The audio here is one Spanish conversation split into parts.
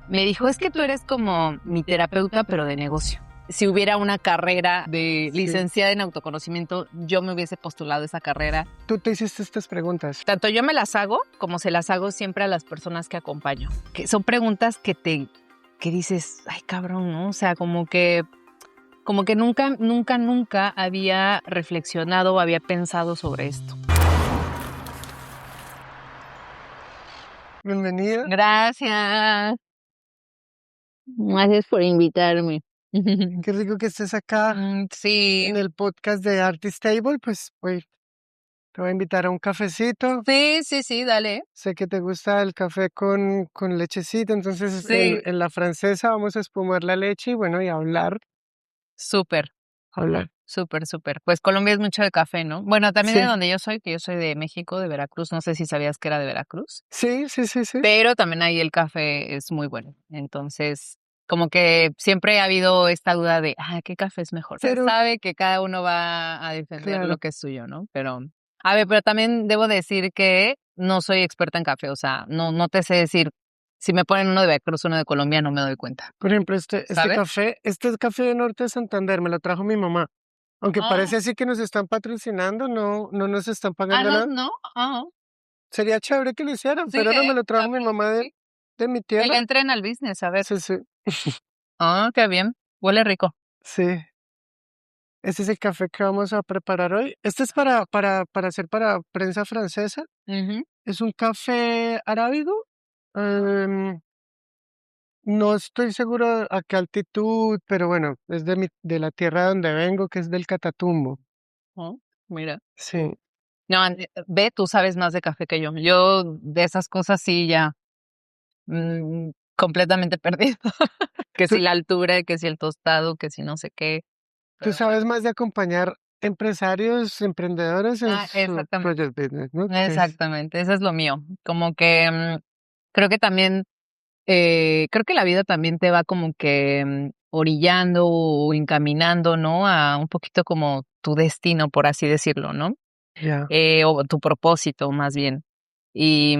me dijo, es que tú eres como mi terapeuta, pero de negocio. Si hubiera una carrera de licenciada en autoconocimiento, yo me hubiese postulado esa carrera. Tú te hiciste estas preguntas. Tanto yo me las hago, como se las hago siempre a las personas que acompaño. Que son preguntas que dices, ay, cabrón, ¿no? O sea, como que nunca había reflexionado o había pensado sobre esto. Bienvenida. Gracias. Gracias por invitarme. Qué rico que estés acá Sí. en el podcast de Artist Table. Pues te voy a invitar a un cafecito. Sí, dale. Sé que te gusta el café con lechecita, entonces Sí. en la francesa vamos a espumar la leche y bueno, y hablar. Súper. Hablar. Súper. Pues Colombia es mucho de café, ¿no? Bueno, también Sí. de donde yo soy, que yo soy de México, de Veracruz. No sé si sabías que era de Veracruz. Sí. Pero también ahí el café es muy bueno. Entonces, como que siempre ha habido esta duda de, ¿qué café es mejor? Se Pero- sabe que cada uno va a defender Claro. lo que es suyo, ¿no? Pero, a ver, pero también debo decir que no soy experta en café. O sea, no te sé decir, si me ponen uno de Veracruz, uno de Colombia, no me doy cuenta. Por ejemplo, este ¿Sabes? café de Norte de Santander, me lo trajo mi mamá. Aunque parece así que nos están patrocinando, no nos están pagando nada. No. Sería chévere que lo hicieran, Sí, pero no me lo trajo mi mamá sí. de mi Que tierra. le entren al business, a ver. Sí. Qué bien. Huele rico. Sí. Este es el café que vamos a preparar hoy. Este es para hacer para prensa francesa. Ujú. Es un café arábigo. em, no estoy seguro a qué altitud, pero bueno, es de la tierra donde vengo, que es del Catatumbo. Oh, mira. Sí. No, ve, tú sabes más de café que yo. Yo de esas cosas sí ya completamente perdido. Que ¿Tú, si la altura, que si el tostado, que si no sé qué. tú Pero sabes más de acompañar empresarios, emprendedores en su exactamente. project business, ¿no? Exactamente, eso es lo mío. Como que creo que también, creo que la vida también te va como que orillando o encaminando, ¿no? A un poquito como tu destino, por así decirlo, ¿no? Ya. O tu propósito más bien. Y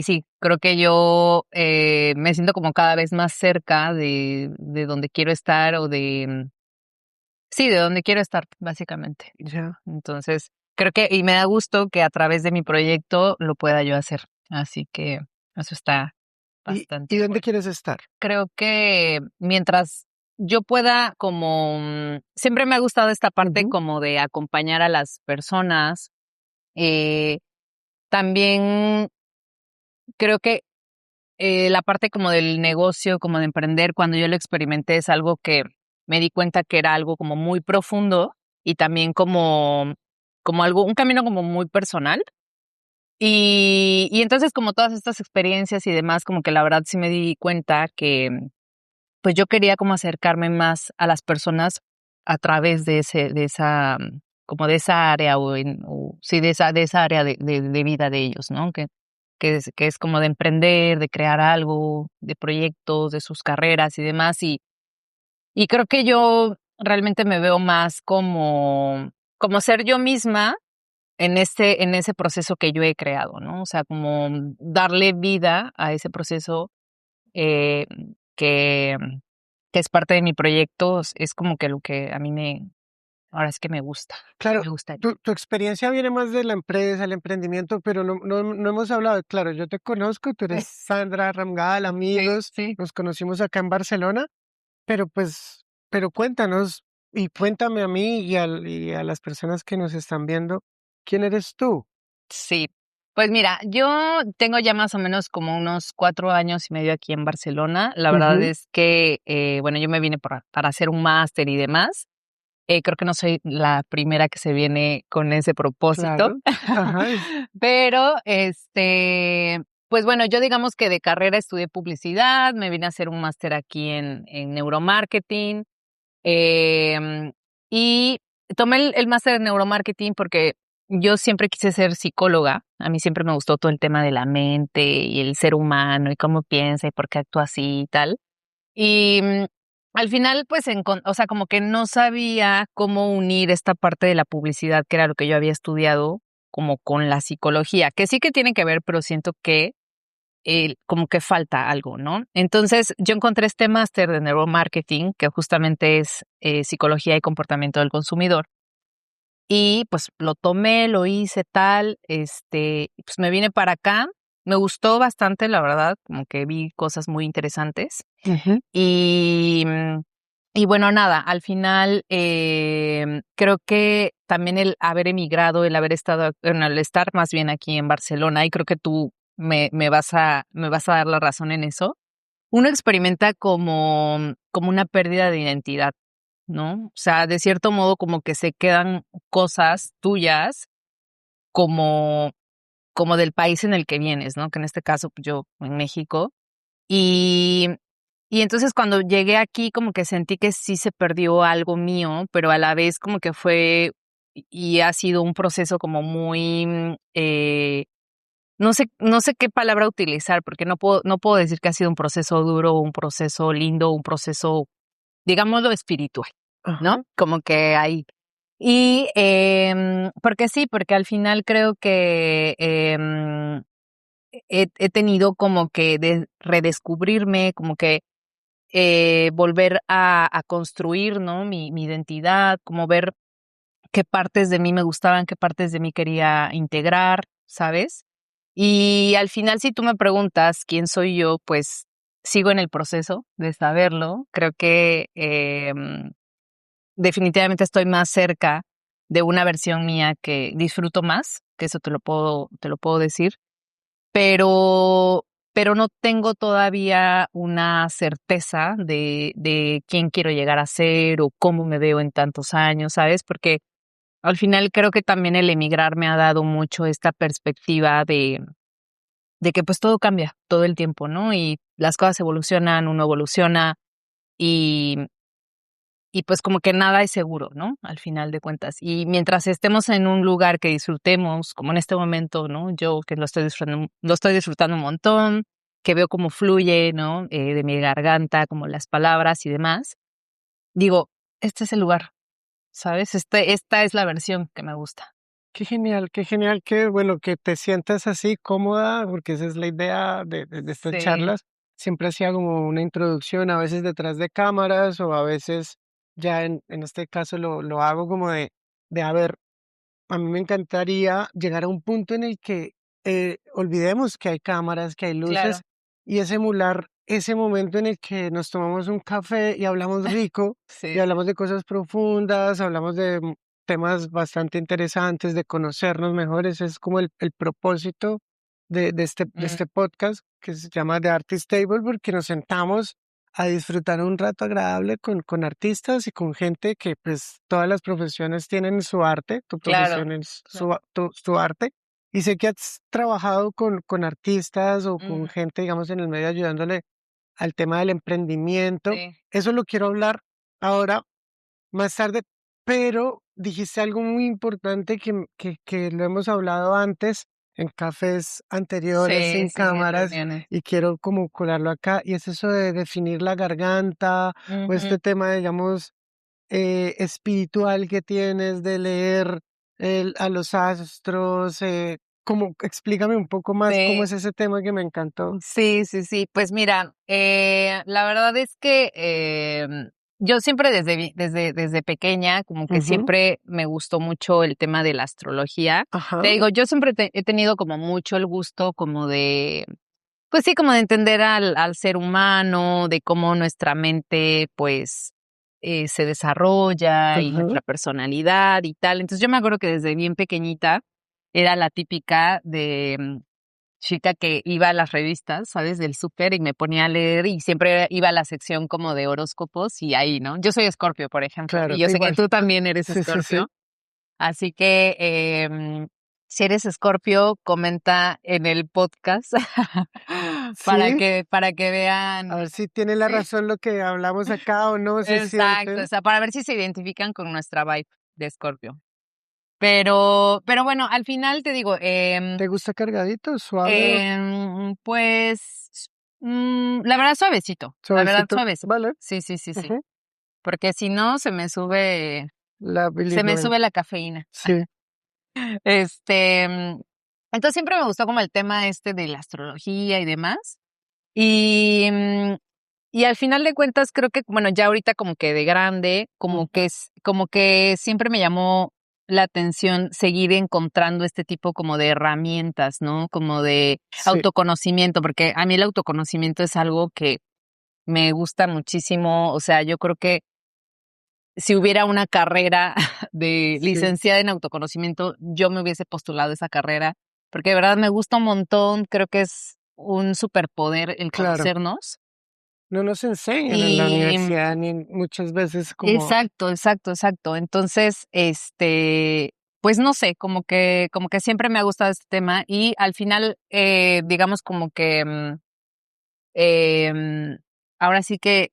sí, creo que yo me siento como cada vez más cerca de donde quiero estar sí, de donde quiero estar, básicamente. Ya. Entonces, creo que, y me da gusto que a través de mi proyecto lo pueda yo hacer. Así que eso está ¿Y bastante dónde bueno. quieres estar? Creo que mientras yo pueda como, siempre me ha gustado esta parte Ujú. como de acompañar a las personas. eh, También creo que la parte como del negocio, como de emprender, cuando yo lo experimenté es algo que me di cuenta que era algo como muy profundo y también como algo, un camino como muy personal. Y entonces como todas estas experiencias y demás, como que la verdad sí me di cuenta que pues yo quería como acercarme más a las personas a través de esa, como de esa área sí, de esa área de vida de ellos, ¿no? Que es como de emprender, de crear algo, de proyectos, de sus carreras y demás. Y creo que yo realmente me veo más como ser yo misma en ese proceso que yo he creado, ¿no? O sea, como darle vida a ese proceso eh, que, que es parte de mi proyecto, es como que lo que a mí ahora es que me gusta, Claro, me gustaría. tu experiencia viene más de la empresa, el emprendimiento, pero no hemos hablado. Claro, yo te conozco, tú eres Sandra Ramgal, amigos, Sí. nos conocimos acá en Barcelona, pero pero cuéntanos y cuéntame a mí y a las personas que nos están viendo, ¿quién eres tú? Sí, pues mira, yo tengo ya más o menos como unos 4 años y medio aquí en Barcelona. La verdad Ujú. es que, bueno, yo me vine para hacer un máster y demás. Creo que no soy la primera que se viene con ese propósito. Claro. Ajá. Pero, pues bueno, yo digamos que de carrera estudié publicidad, me vine a hacer un máster aquí en neuromarketing. Em, y tomé el máster en neuromarketing porque yo siempre quise ser psicóloga. A mí siempre me gustó todo el tema de la mente y el ser humano y cómo piensa y por qué actúa así y tal. Y al final, pues, o sea, como que no sabía cómo unir esta parte de la publicidad, que era lo que yo había estudiado, como con la psicología, que sí que tiene que ver, pero siento que como que falta algo, ¿no? Entonces, yo encontré este máster de neuromarketing, que justamente es psicología y comportamiento del consumidor. Y pues lo tomé, lo hice tal, pues me vine para acá. Me gustó bastante, la verdad, como que vi cosas muy interesantes. Ujú. Y, y bueno, nada, al final creo que también el haber emigrado, el haber estado, bueno, el estar más bien aquí en Barcelona, y creo que tú me vas a dar la razón en eso, uno experimenta como una pérdida de identidad, ¿no? O sea, de cierto modo como que se quedan cosas tuyas como, como del país en el que vienes, ¿no? Que en este caso pues, yo en México. Y, y entonces cuando llegué aquí como que sentí que sí se perdió algo mío, pero a la vez como que fue y ha sido un proceso como muy, no sé qué palabra utilizar, porque no puedo decir que ha sido un proceso duro, un proceso lindo, un proceso, digámoslo, espiritual, ¿no? Ajá. Como que ahí. Y porque sí, porque al final creo que he tenido como que redescubrirme, como que volver a construir, ¿no? Mi identidad, como ver qué partes de mí me gustaban, qué partes de mí quería integrar, ¿sabes? Y al final, si tú me preguntas quién soy yo, pues sigo en el proceso de saberlo. Creo que definitivamente estoy más cerca de una versión mía que disfruto más, que eso te lo puedo decir, pero, pero no tengo todavía una certeza de quién quiero llegar a ser o cómo me veo en tantos años, ¿sabes? Porque al final creo que también el emigrar me ha dado mucho esta perspectiva de que pues todo cambia todo el tiempo, ¿no? Y las cosas evolucionan, uno evoluciona y, y pues como que nada es seguro, ¿no? Al final de cuentas. Y mientras estemos en un lugar que disfrutemos, como en este momento, ¿no? Yo que lo estoy disfrutando un montón, que veo cómo fluye, ¿no? De mi garganta, como las palabras y demás. Digo, este es el lugar, ¿sabes? Esta es la versión que me gusta. Qué genial que, bueno, que te sientas así cómoda, porque esa es la idea de estas Sí, charlas. Siempre hacía como una introducción, a veces detrás de cámaras o a veces ya en este caso lo hago como de, a ver, a mí me encantaría llegar a un punto en el que olvidemos que hay cámaras, que hay claro. luces y es emular ese momento en el que nos tomamos un café y hablamos rico y Sí, sí. hablamos de cosas profundas, hablamos de temas bastante interesantes, de conocernos mejor. Ese es como el propósito de Mm, este podcast que se llama The Artist Table, porque nos sentamos a disfrutar un rato agradable con artistas y con gente que pues todas las profesiones tienen su arte, tu claro, profesión es claro. tu arte. Y sé que has trabajado con artistas o con Ujú, gente, digamos, en el medio ayudándole al tema del emprendimiento. sí, Eso lo quiero hablar ahora, más tarde, pero dijiste algo muy importante que lo hemos hablado antes en cafés anteriores, sí, sin sí, en cámaras, reuniones. y quiero como colarlo acá, y es eso de definir la garganta o Ujú, este tema, digamos, espiritual que tienes de leer a los astros, como, explícame un poco más cómo sí, es ese tema que me encantó. sí, sí, sí. Pues mira, la verdad es que yo siempre desde pequeña, como que Ujú. siempre me gustó mucho el tema de la astrología. Te Ajá, digo, yo siempre he tenido como mucho el gusto como de, pues sí, como de entender al ser humano, de cómo nuestra mente, pues, se desarrolla y ajá, nuestra personalidad y tal. Entonces yo me acuerdo que desde bien pequeñita era la típica de chica que iba a las revistas, ¿sabes? Del súper y me ponía a leer y siempre iba a la sección como de horóscopos y ahí, ¿no? Yo soy Escorpio, por ejemplo, claro, y yo sé que igual. tú también eres Sí, sí, sí. Escorpio. Así que, si eres Escorpio, comenta en el podcast Sí, para que a vean, ver si tiene la ¿sí? razón lo que hablamos acá o no, si es Exacto, o cierto. sea, para ver si se identifican con nuestra vibe de Escorpio. Pero bueno, al final te digo, ¿Te gusta cargadito, suave o pues, la verdad suavecito, la verdad suavecito? suavecito. Vale. Sí, sí, sí, sí, Ujú. porque si no La se me bilirrubina. sube la cafeína. Sí. Este, Entonces siempre me gustó como el tema de la astrología y demás. Y, y al final de cuentas creo que, bueno, ya ahorita como que de grande, como que siempre me llamó la atención seguir encontrando este tipo como de herramientas, ¿no? Como de Sí, autoconocimiento, porque a mí el autoconocimiento es algo que me gusta muchísimo. O sea, yo creo que si hubiera una carrera de sí, licenciada en autoconocimiento, yo me hubiese postulado esa carrera, porque de verdad me gusta un montón, creo que es un superpoder el claro. conocernos. No nos enseñan en la Y universidad ni muchas veces como, exacto, exacto, exacto. Entonces, pues no sé, como que siempre me ha gustado este tema y al final, digamos como que em, ahora sí que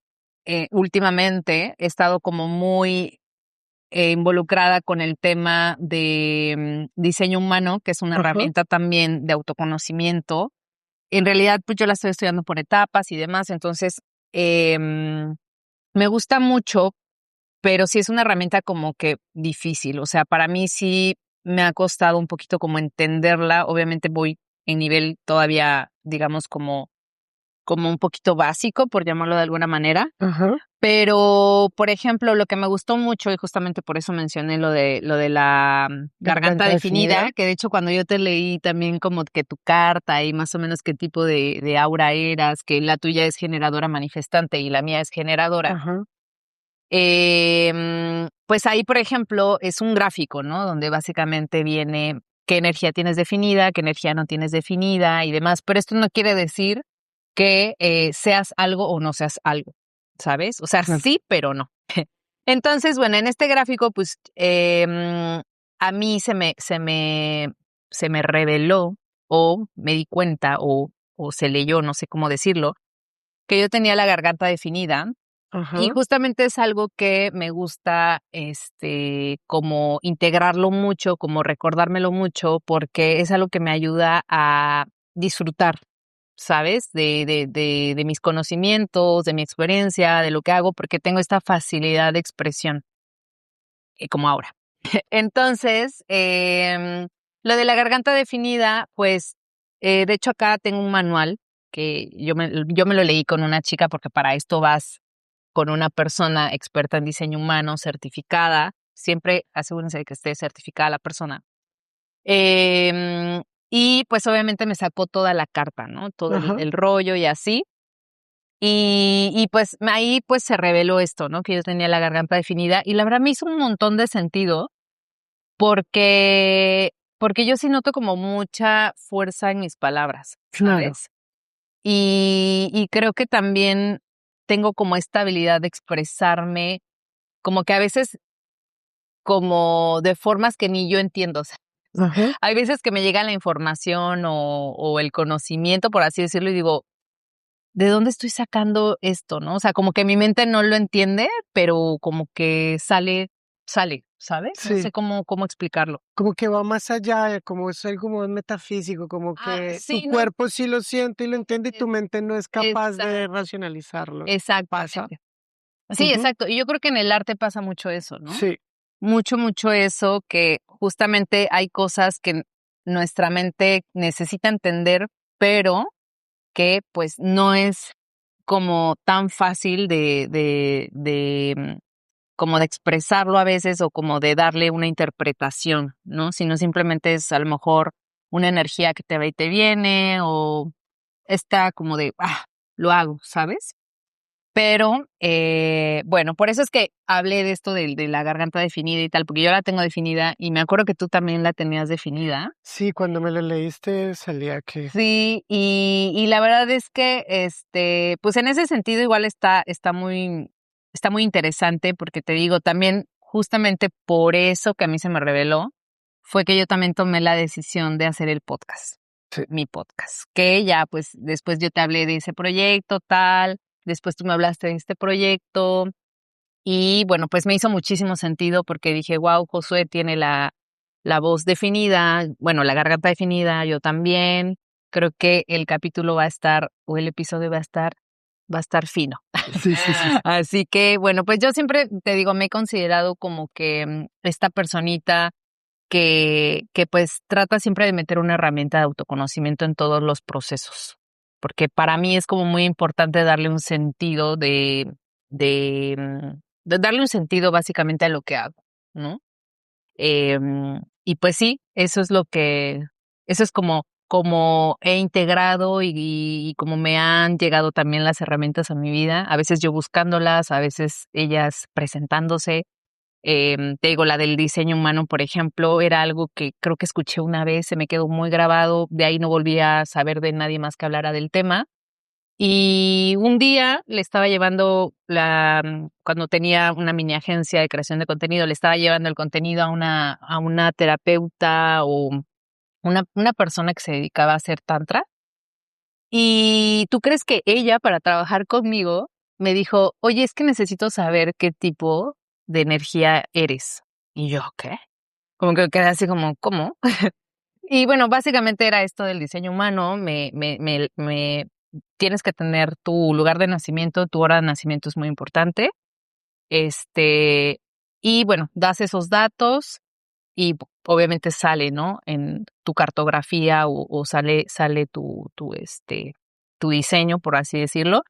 últimamente he estado como muy involucrada con el tema de diseño humano, que es una ajá, herramienta también de autoconocimiento. En realidad, pues yo la estoy estudiando por etapas y demás, entonces me gusta mucho, pero sí es una herramienta como que difícil. O sea, para mí sí me ha costado un poquito como entenderla. Obviamente voy en nivel todavía, digamos, como un poquito básico, por llamarlo de alguna manera. ajá. Pero, por ejemplo, lo que me gustó mucho, y justamente por eso mencioné lo de la garganta Garganta definida. definida, que de hecho cuando yo te leí también como que tu carta y más o menos qué tipo de aura eras, que la tuya es generadora manifestante y la mía es generadora, Ajá, pues ahí, por ejemplo, es un gráfico, ¿no? Donde básicamente viene qué energía tienes definida, qué energía no tienes definida y demás, pero esto no quiere decir que seas algo o no seas algo, ¿sabes? O sea, claro. sí, pero no. Entonces, bueno, en este gráfico, pues a mí se me reveló o me di cuenta o se leyó, no sé cómo decirlo, que yo tenía la garganta definida y Ajá, justamente es algo que me gusta, como integrarlo mucho, como recordármelo mucho, porque es algo que me ayuda a disfrutar, ¿sabes? De mis conocimientos, de mi experiencia, de lo que hago, porque tengo esta facilidad de expresión, como ahora. Entonces, lo de la garganta definida, pues, de hecho acá tengo un manual que yo me lo leí con una chica porque para esto vas con una persona experta en diseño humano, certificada. Siempre asegúrense de que esté certificada la persona. Y pues obviamente me sacó toda la carta, ¿no? Todo el, ajá. el rollo y así. Y pues ahí pues se reveló esto, ¿no? Que yo tenía la garganta definida y la verdad me hizo un montón de sentido porque yo sí noto como mucha fuerza en mis palabras, Claro. ¿sabes? Y creo que también tengo como esta habilidad de expresarme, como que a veces como de formas que ni yo entiendo. O sea, Ajá. hay veces que me llega la información o el conocimiento, por así decirlo, y digo, ¿de dónde estoy sacando esto, no? O sea, como que mi mente no lo entiende, pero como que sale, ¿sabes? No sé Sí. cómo explicarlo. Como que va más allá, como es algo más metafísico, como que tu Sí, no, cuerpo sí lo siente y lo entiende y tu es mente no es capaz de exacto, racionalizarlo. ¿Pasa? exactamente. Sí, Ujú. exacto. Y yo creo que en el arte pasa mucho eso, ¿no? Sí, Mucho, mucho eso, que justamente hay cosas que nuestra mente necesita entender, pero que pues no es como tan fácil como de expresarlo a veces o como de darle una interpretación, ¿no? Sino simplemente es a lo mejor una energía que te va y te viene o está como de, lo hago, ¿sabes? Pero, bueno, por eso es que hablé de esto de la garganta definida y tal, porque yo la tengo definida y me acuerdo que tú también la tenías definida. sí, cuando me lo leíste salía que Sí, y la verdad es que, pues en ese sentido igual está muy interesante porque te digo, también justamente por eso que a mí se me reveló, fue que yo también tomé la decisión de hacer el podcast, sí. mi podcast, que ya pues después yo te hablé de ese proyecto, tal, después tú me hablaste de este proyecto y bueno, pues me hizo muchísimo sentido porque dije, wow, Josué tiene la voz definida, bueno, la garganta definida, yo también. Creo que el capítulo va a estar, o el episodio va a estar fino. Sí, sí, sí, sí. Así que, bueno, pues yo siempre te digo, me he considerado como que esta personita que pues trata siempre de meter una herramienta de autoconocimiento en todos los procesos, porque para mí es como muy importante darle un sentido de darle un sentido básicamente a lo que hago, ¿no? Y pues sí, eso es como he integrado y como me han llegado también las herramientas a mi vida, a veces yo buscándolas, a veces ellas presentándose. Te digo, la del diseño humano, por ejemplo, era algo que creo que escuché una vez, se me quedó muy grabado, de ahí no volví a saber de nadie más que hablara del tema. Y un día le estaba llevando cuando tenía una mini agencia de creación de contenido, le estaba llevando el contenido a una terapeuta o una persona que se dedicaba a hacer tantra. Y tú crees que ella, para trabajar conmigo, me dijo, oye, es que necesito saber qué tipo de energía eres. Y yo, ¿qué? Como que quedé así como, ¿cómo? Y bueno, básicamente era esto del diseño humano. Me tienes que tener tu lugar de nacimiento, tu hora de nacimiento es muy importante. Este, y bueno, das esos datos y obviamente sale, ¿no? En tu cartografía o sale tu diseño, por así decirlo.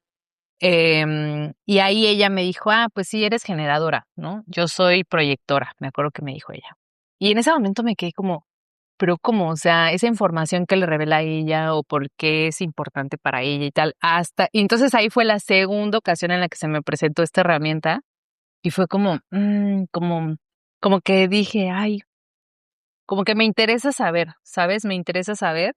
Y ahí ella me dijo, pues sí, eres generadora, ¿no? Yo soy proyectora, me acuerdo que me dijo ella. Y en ese momento me quedé como, pero ¿cómo? O sea, esa información que le revela a ella o por qué es importante para ella y tal, y entonces ahí fue la segunda ocasión en la que se me presentó esta herramienta y fue como, como que dije, ay, como que me interesa saber, ¿sabes? Me interesa saber.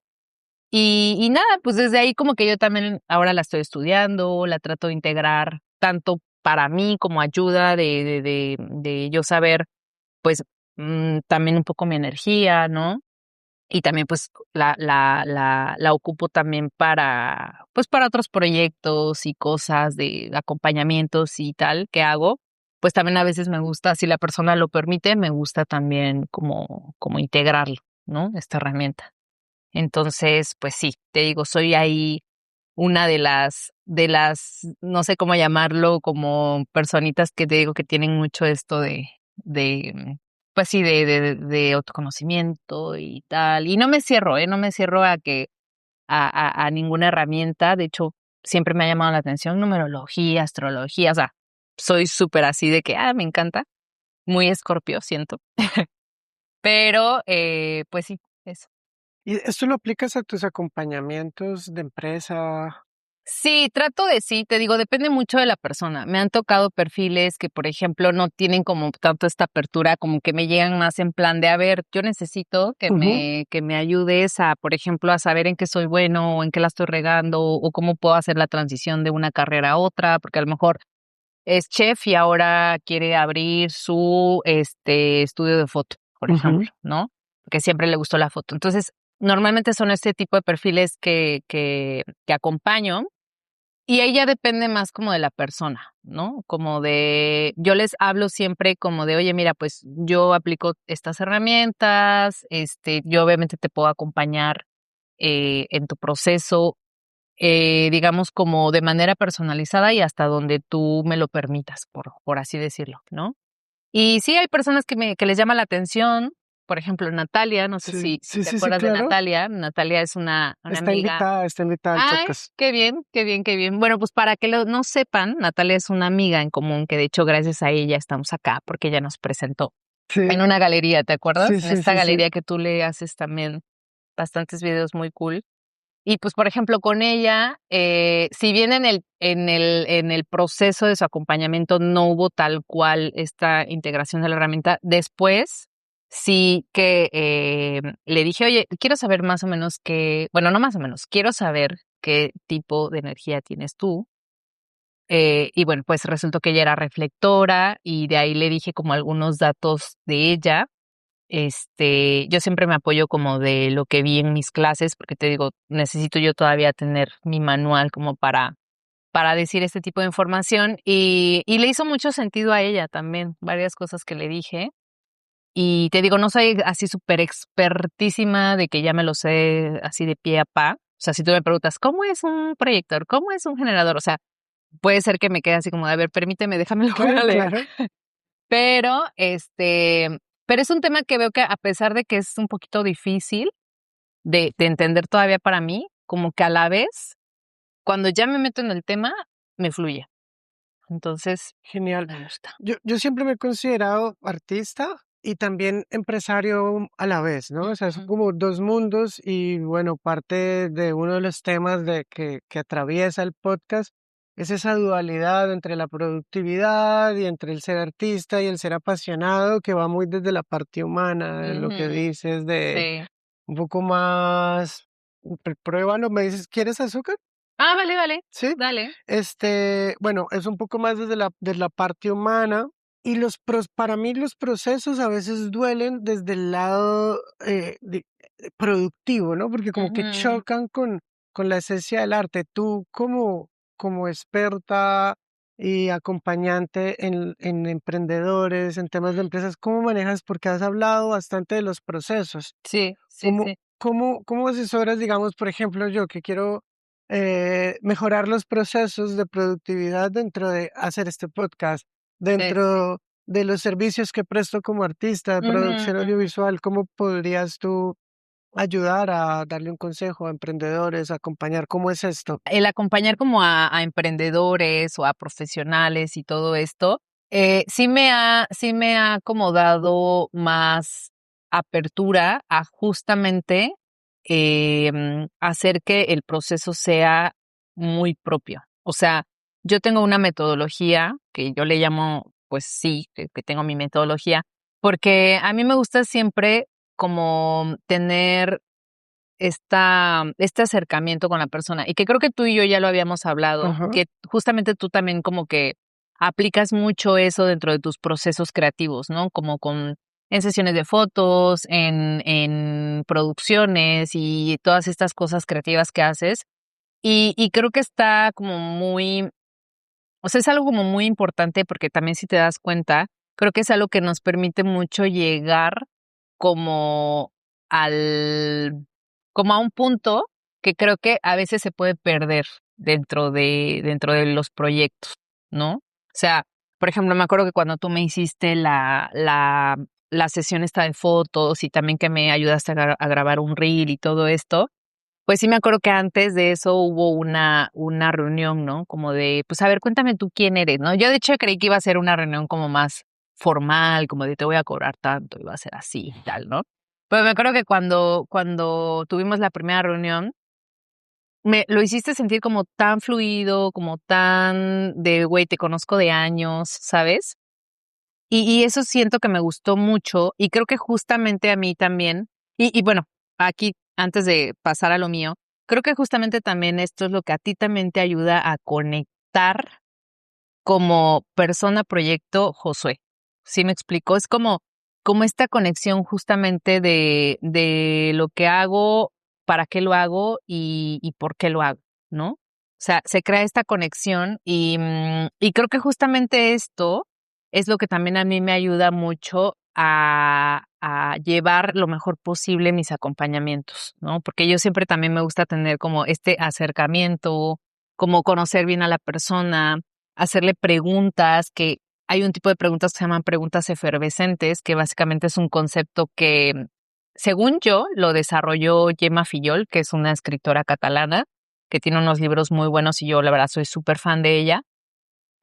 Y nada, pues desde ahí como que yo también ahora la estoy estudiando, la trato de integrar tanto para mí como ayuda de yo saber, pues también un poco mi energía, ¿no? Y también pues la ocupo también pues para otros proyectos y cosas de acompañamientos y tal que hago. Pues también a veces me gusta, si la persona lo permite, me gusta también como integrarlo, ¿no? Esta herramienta. Entonces, pues sí, te digo, soy ahí una de las, no sé cómo llamarlo, como personitas que te digo que tienen mucho esto pues sí, de autoconocimiento y tal. Y no me cierro, no me cierro a ninguna herramienta. De hecho, siempre me ha llamado la atención numerología, astrología, o sea, soy súper así de que, me encanta, muy Escorpio, siento. Pero, pues sí, eso. ¿Y esto lo aplicas a tus acompañamientos de empresa? Sí, sí, te digo, depende mucho de la persona. Me han tocado perfiles que, por ejemplo, no tienen como tanto esta apertura, como que me llegan más en plan de, a ver, yo necesito que Ujú, me ayudes a, por ejemplo, a saber en qué soy bueno o en qué la estoy regando o cómo puedo hacer la transición de una carrera a otra, porque a lo mejor es chef y ahora quiere abrir su estudio de foto, por ujú. ejemplo, ¿no? Porque siempre le gustó la foto. Entonces, normalmente son este tipo de perfiles que acompaño y ahí ya depende más como de la persona, ¿no? Yo les hablo siempre como de, oye, mira, pues yo aplico estas herramientas, yo obviamente te puedo acompañar en tu proceso, digamos como de manera personalizada y hasta donde tú me lo permitas, por así decirlo, ¿no? Y sí hay personas que les llama la atención, por ejemplo, Natalia, no sé Sí, si sí, te sí, sí, acuerdas de claro. Natalia. Natalia es una amiga. Está invitada al Ay, podcast. qué bien, qué bien, qué bien. Bueno, pues para que no sepan, Natalia es una amiga en común que de hecho gracias a ella estamos acá porque ella nos presentó en Sí, una galería, ¿te sí, acuerdas? En sí, esta sí, sí. galería que tú le haces también bastantes videos muy cool. Y pues, por ejemplo, con ella, si bien en el proceso de su acompañamiento no hubo tal cual esta integración de la herramienta, después sí que le dije, oye, quiero saber más o menos bueno, no más o menos, quiero saber qué tipo de energía tienes tú. Y bueno, pues resultó que ella era reflectora y de ahí le dije como algunos datos de ella. Yo siempre me apoyo como de lo que vi en mis clases, porque te digo, necesito yo todavía tener mi manual como para decir este tipo de información y le hizo mucho sentido a ella también, varias cosas que le dije. Y te digo, no soy así súper expertísima de que ya me lo sé así de pie a pa. O sea, si tú me preguntas, ¿cómo es un proyector? ¿Cómo es un generador? O sea, puede ser que me quede así como de, a ver, permíteme, déjame lo voy a Claro, leer. claro. Pero, Pero es un tema que veo que a pesar de que es un poquito difícil de entender todavía para mí, como que a la vez, cuando ya me meto en el tema, me fluye. Entonces, Genial. me gusta. Yo siempre me he considerado artista y también empresario a la vez, ¿no? O sea, son Ujú, como dos mundos y bueno, parte de uno de los temas que atraviesa el podcast es esa dualidad entre la productividad y entre el ser artista y el ser apasionado que va muy desde la parte humana, de lo que ujú, dices de sí. un poco más, pruébalo, me dices, ¿quieres azúcar? Ah, vale, vale, Sí, dale. bueno, es un poco más de la parte humana y para mí los procesos a veces duelen desde el lado productivo, ¿no? Porque como que Ujú, chocan con la esencia del arte. Tú como experta y acompañante en emprendedores, en temas de ujú. empresas, ¿cómo manejas? Porque has hablado bastante de los procesos. Sí, sí, sí. ¿Cómo asesoras, digamos, por ejemplo, yo que quiero mejorar los procesos de productividad dentro de hacer este podcast, Sí, sí. dentro de los servicios que presto como artista de Ujú, producción ujú. audiovisual? ¿Cómo podrías tú ayudar a darle un consejo a emprendedores, a acompañar? ¿Cómo es esto? El acompañar como a emprendedores o a profesionales y todo esto, sí me ha como dado más apertura a justamente, hacer que el proceso sea muy propio. O sea, yo tengo una metodología que yo le llamo, pues sí, que tengo mi metodología, porque a mí me gusta siempre como tener este acercamiento con la persona, y que creo que tú y yo ya lo habíamos hablado, Ajá. que justamente tú también como que aplicas mucho eso dentro de tus procesos creativos, ¿no? Como en sesiones de fotos, en producciones y todas estas cosas creativas que haces. Y creo que está como muy, o sea, es algo como muy importante porque también si te das cuenta, creo que es algo que nos permite mucho llegar como al como a un punto que creo que a veces se puede perder dentro de los proyectos, ¿no? O sea, por ejemplo, me acuerdo que cuando tú me hiciste la sesión esta de fotos y también que me ayudaste a grabar un reel y todo esto, pues sí me acuerdo que antes de eso hubo una reunión, ¿no? Como de, pues, a ver, cuéntame tú quién eres, ¿no? Yo, de hecho, creí que iba a ser una reunión como más formal, como de te voy a cobrar tanto, y va a ser así y tal, ¿no? Pero me acuerdo que cuando tuvimos la primera reunión, me lo hiciste sentir como tan fluido, como tan de, güey, te conozco de años, ¿sabes? Y eso siento que me gustó mucho, y creo que justamente a mí también, y bueno, aquí, antes de pasar a lo mío, creo que justamente también esto es lo que a ti también te ayuda a conectar como persona proyecto Josué. ¿Sí me explico? Es como esta conexión justamente de lo que hago, para qué lo hago y por qué lo hago, ¿no? O sea, se crea esta conexión y creo que justamente esto es lo que también a mí me ayuda mucho a llevar lo mejor posible mis acompañamientos, ¿no? Porque yo siempre también me gusta tener como este acercamiento, como conocer bien a la persona, hacerle preguntas, que hay un tipo de preguntas que se llaman preguntas efervescentes, que básicamente es un concepto que, según yo, lo desarrolló Gemma Fillol, que es una escritora catalana, que tiene unos libros muy buenos y yo, la verdad, soy súper fan de ella.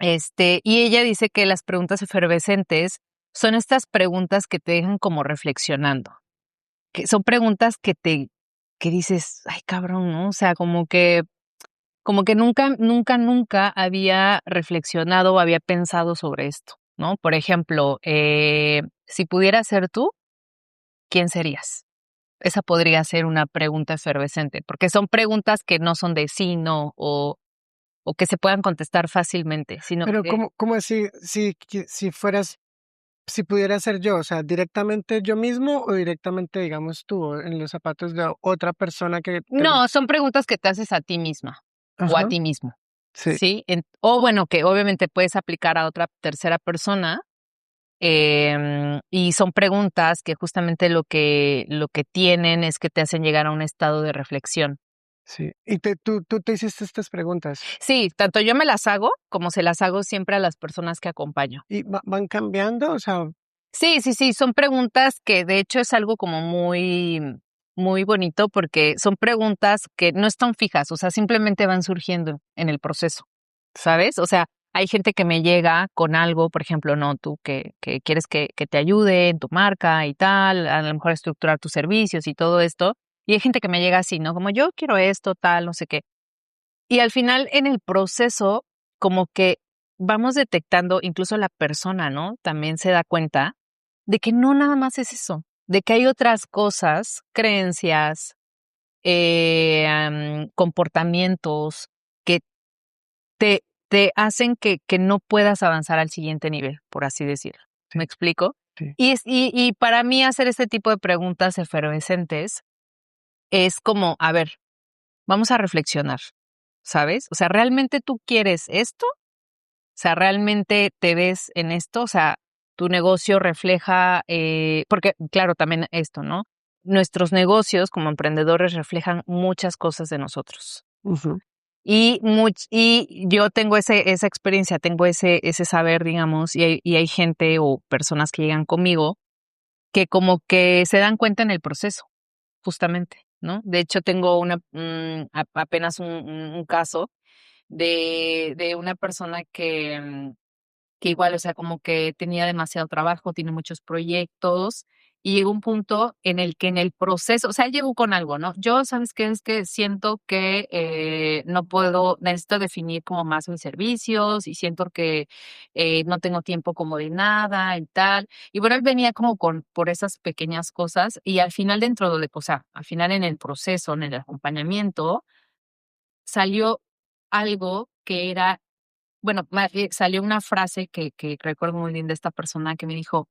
Y ella dice que las preguntas efervescentes son estas preguntas que te dejan como reflexionando, que son preguntas que dices, ay, cabrón, ¿no? O sea, como que nunca había reflexionado o había pensado sobre esto, ¿no? Por ejemplo, si pudieras ser tú, ¿quién serías? Esa podría ser una pregunta efervescente, porque son preguntas que no son de sí, no, o que se puedan contestar fácilmente, sino Pero que ¿cómo así, si fueras, si pudiera ser yo, o sea, directamente yo mismo o directamente, digamos, tú, en los zapatos de otra persona que te no, son preguntas que te haces a ti misma o a Ajá, ti mismo, sí, ¿sí? O bueno, que obviamente puedes aplicar a otra tercera persona. Y son preguntas que justamente lo que tienen es que te hacen llegar a un estado de reflexión. sí. Y tú te hiciste estas preguntas Sí, tanto yo me las hago como se las hago siempre a las personas que acompaño. y van cambiando, o sea, Sí, sí, sí, son preguntas que de hecho es algo como muy, muy bonito porque son preguntas que no están fijas, o sea, simplemente van surgiendo en el proceso, Sí. ¿sabes? O sea, hay gente que me llega con algo, por ejemplo, no, tú que quieres que te ayude en tu marca y tal, a lo mejor estructurar tus servicios y todo esto, y hay gente que me llega así, ¿no? Como yo quiero esto, tal, no sé qué. Y al final en el proceso, como que vamos detectando, incluso la persona, ¿no? También se da cuenta de que no nada más es eso, de que hay otras cosas, creencias, comportamientos que te hacen que no puedas avanzar al siguiente nivel, por así decirlo. ¿Me Sí, explico? sí. Y para mí hacer este tipo de preguntas efervescentes es como, a ver, vamos a reflexionar, ¿sabes? O sea, ¿realmente tú quieres esto? O sea, ¿realmente te ves en esto? O sea, tu negocio refleja, porque claro, también esto, ¿no? Nuestros negocios como emprendedores reflejan muchas cosas de nosotros. Ujú. Y yo tengo esa experiencia, tengo ese saber, digamos, y hay gente o personas que llegan conmigo que como que se dan cuenta en el proceso, justamente, ¿no? De hecho, tengo apenas un caso de una persona que igual, o sea, como que tenía demasiado trabajo, tiene muchos proyectos y llegó un punto en el que en el proceso, o sea, él llegó con algo, ¿no? Yo, ¿sabes qué? Es que siento que no puedo, necesito definir como más mis servicios y siento que no tengo tiempo como de nada y tal. Y bueno, él venía como por esas pequeñas cosas y al final dentro de, o sea, al final en el proceso, en el acompañamiento, salió algo que era bueno, más bien salió una frase que recuerdo muy bien de esta persona que me dijo: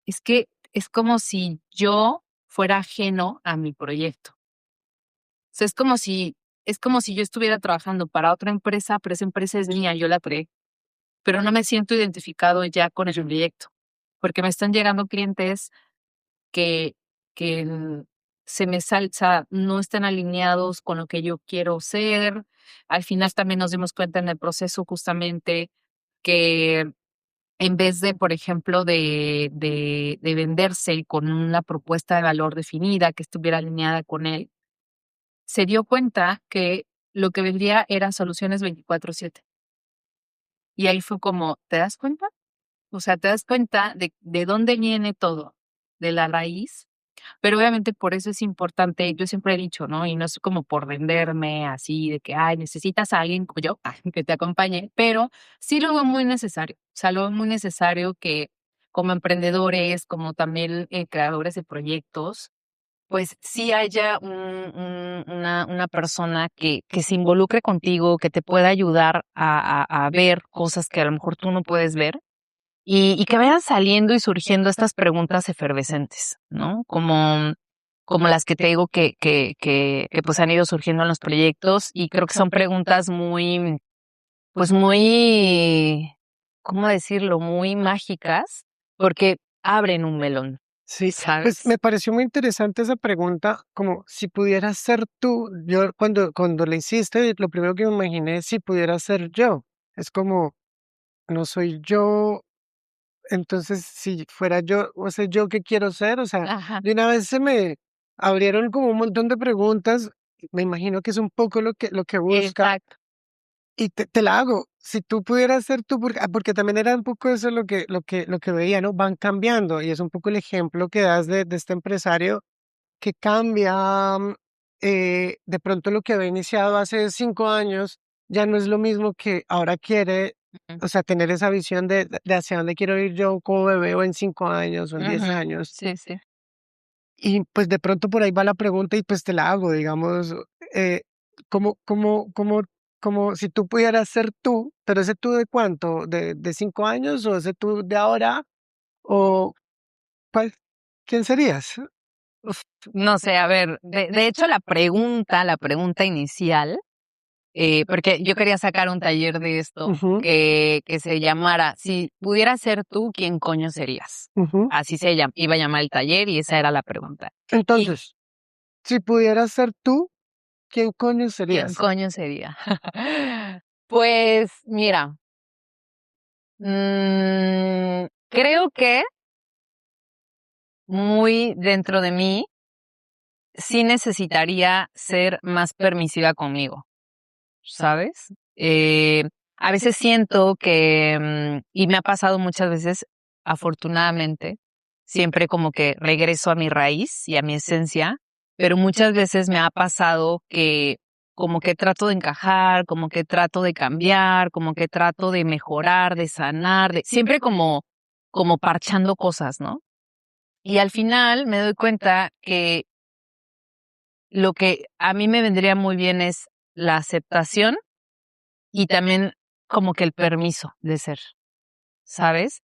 "Es que es como si yo fuera ajeno a mi proyecto". O sea, es como si yo estuviera trabajando para otra empresa, pero esa empresa es mía, yo la creé, pero no me siento identificado ya con el proyecto, porque me están llegando clientes que que se me salsa no están alineados con lo que yo quiero ser. Al final también nos dimos cuenta en el proceso justamente que en vez de, por ejemplo, de venderse con una propuesta de valor definida que estuviera alineada con él, se dio cuenta que lo que vendía eran soluciones 24/7. Y ahí fue como, ¿te das cuenta? O sea, te das cuenta de dónde viene todo, de la raíz. Pero obviamente por eso es importante, yo siempre he dicho, ¿no? Y no es como por venderme así de que, ay, necesitas a alguien como yo que te acompañe, pero sí lo veo muy necesario. O sea, lo veo muy necesario que como emprendedores, como también creadores de proyectos, pues sí haya una persona que se involucre contigo, que te pueda ayudar a ver cosas que a lo mejor tú no puedes ver y que vayan saliendo y surgiendo estas preguntas efervescentes, ¿no? Como las que te digo que pues han ido surgiendo en los proyectos y creo que son preguntas muy, pues muy, ¿cómo decirlo? Muy mágicas porque abren un melón, Sí, pues ¿sabes? me pareció muy interesante esa pregunta, como si pudieras ser tú, yo cuando la hiciste, lo primero que me imaginé es si pudiera ser yo, es como, no soy yo, entonces si fuera yo, o sea, yo qué quiero ser, o sea, Ajá, de una vez se me abrieron como un montón de preguntas, me imagino que es un poco lo que busca, exacto. y te la hago. Si tú pudieras ser tú, porque también era un poco eso lo que veía, ¿no? Van cambiando, y es un poco el ejemplo que das de este empresario que cambia, de pronto lo que había iniciado hace 5 años, ya no es lo mismo que ahora quiere, Ujú, o sea, tener esa visión de hacia dónde quiero ir yo, cómo me veo en 5 años o en 10 ujú. años. Sí, sí. Y, pues, de pronto por ahí va la pregunta y, pues, te la hago, digamos, eh, ¿cómo si tú pudieras ser tú, pero ese tú de cuánto, de 5 años o ese tú de ahora, o cuál quién serías? Uf, no sé, a ver, de hecho la pregunta inicial, porque yo quería sacar un taller de esto Ujú, que se llamara Si pudieras ser tú, ¿quién coño serías? ujú. Así iba a llamar el taller y esa era la pregunta. ¿Y Entonces, si pudieras ser tú, ¿quién coño quién serías? coño sería? Pues mira, creo que muy dentro de mí, sí necesitaría ser más permisiva conmigo, ¿sabes? A veces siento que, y me ha pasado muchas veces, afortunadamente, siempre como que regreso a mi raíz y a mi esencia, pero muchas veces me ha pasado que como que trato de encajar, como que trato de cambiar, como que trato de mejorar, de sanar, siempre como parchando cosas, ¿no? Y al final me doy cuenta que lo que a mí me vendría muy bien es la aceptación y también como que el permiso de ser, ¿sabes?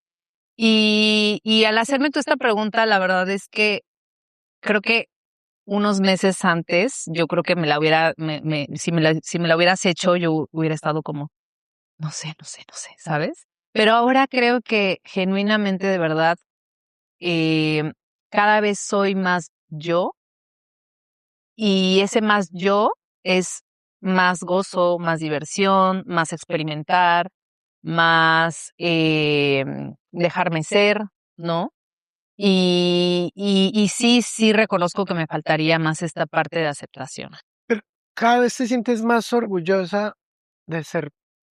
Y al hacerme tú esta pregunta, la verdad es que creo que unos meses antes, yo creo que me la hubiera, si me la hubieras hecho, yo hubiera estado como, no sé, ¿sabes? Pero ahora creo que genuinamente, de verdad, eh, cada vez soy más yo y ese más yo es más gozo, más diversión, más experimentar, más dejarme ser, ¿no? Y sí reconozco que me faltaría más esta parte de aceptación. Pero cada vez te sientes más orgullosa de ser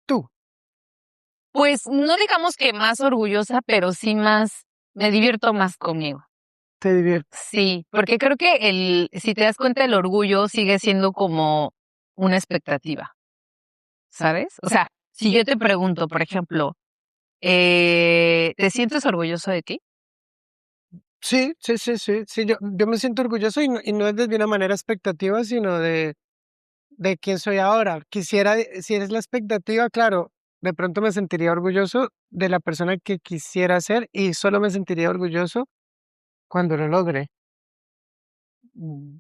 tú. Pues no digamos que más orgullosa, pero sí más, me divierto más conmigo. Te diviertes. Sí, porque creo que si te das cuenta, el orgullo sigue siendo como una expectativa, ¿sabes? O sea, si yo te pregunto, por ejemplo, ¿te sientes orgulloso de ti? Sí, sí, sí, sí, sí, yo me siento orgulloso y no es desde una manera expectativa, sino de quién soy ahora. Quisiera, si eres la expectativa, claro, de pronto me sentiría orgulloso de la persona que quisiera ser y solo me sentiría orgulloso cuando lo logre, Mm.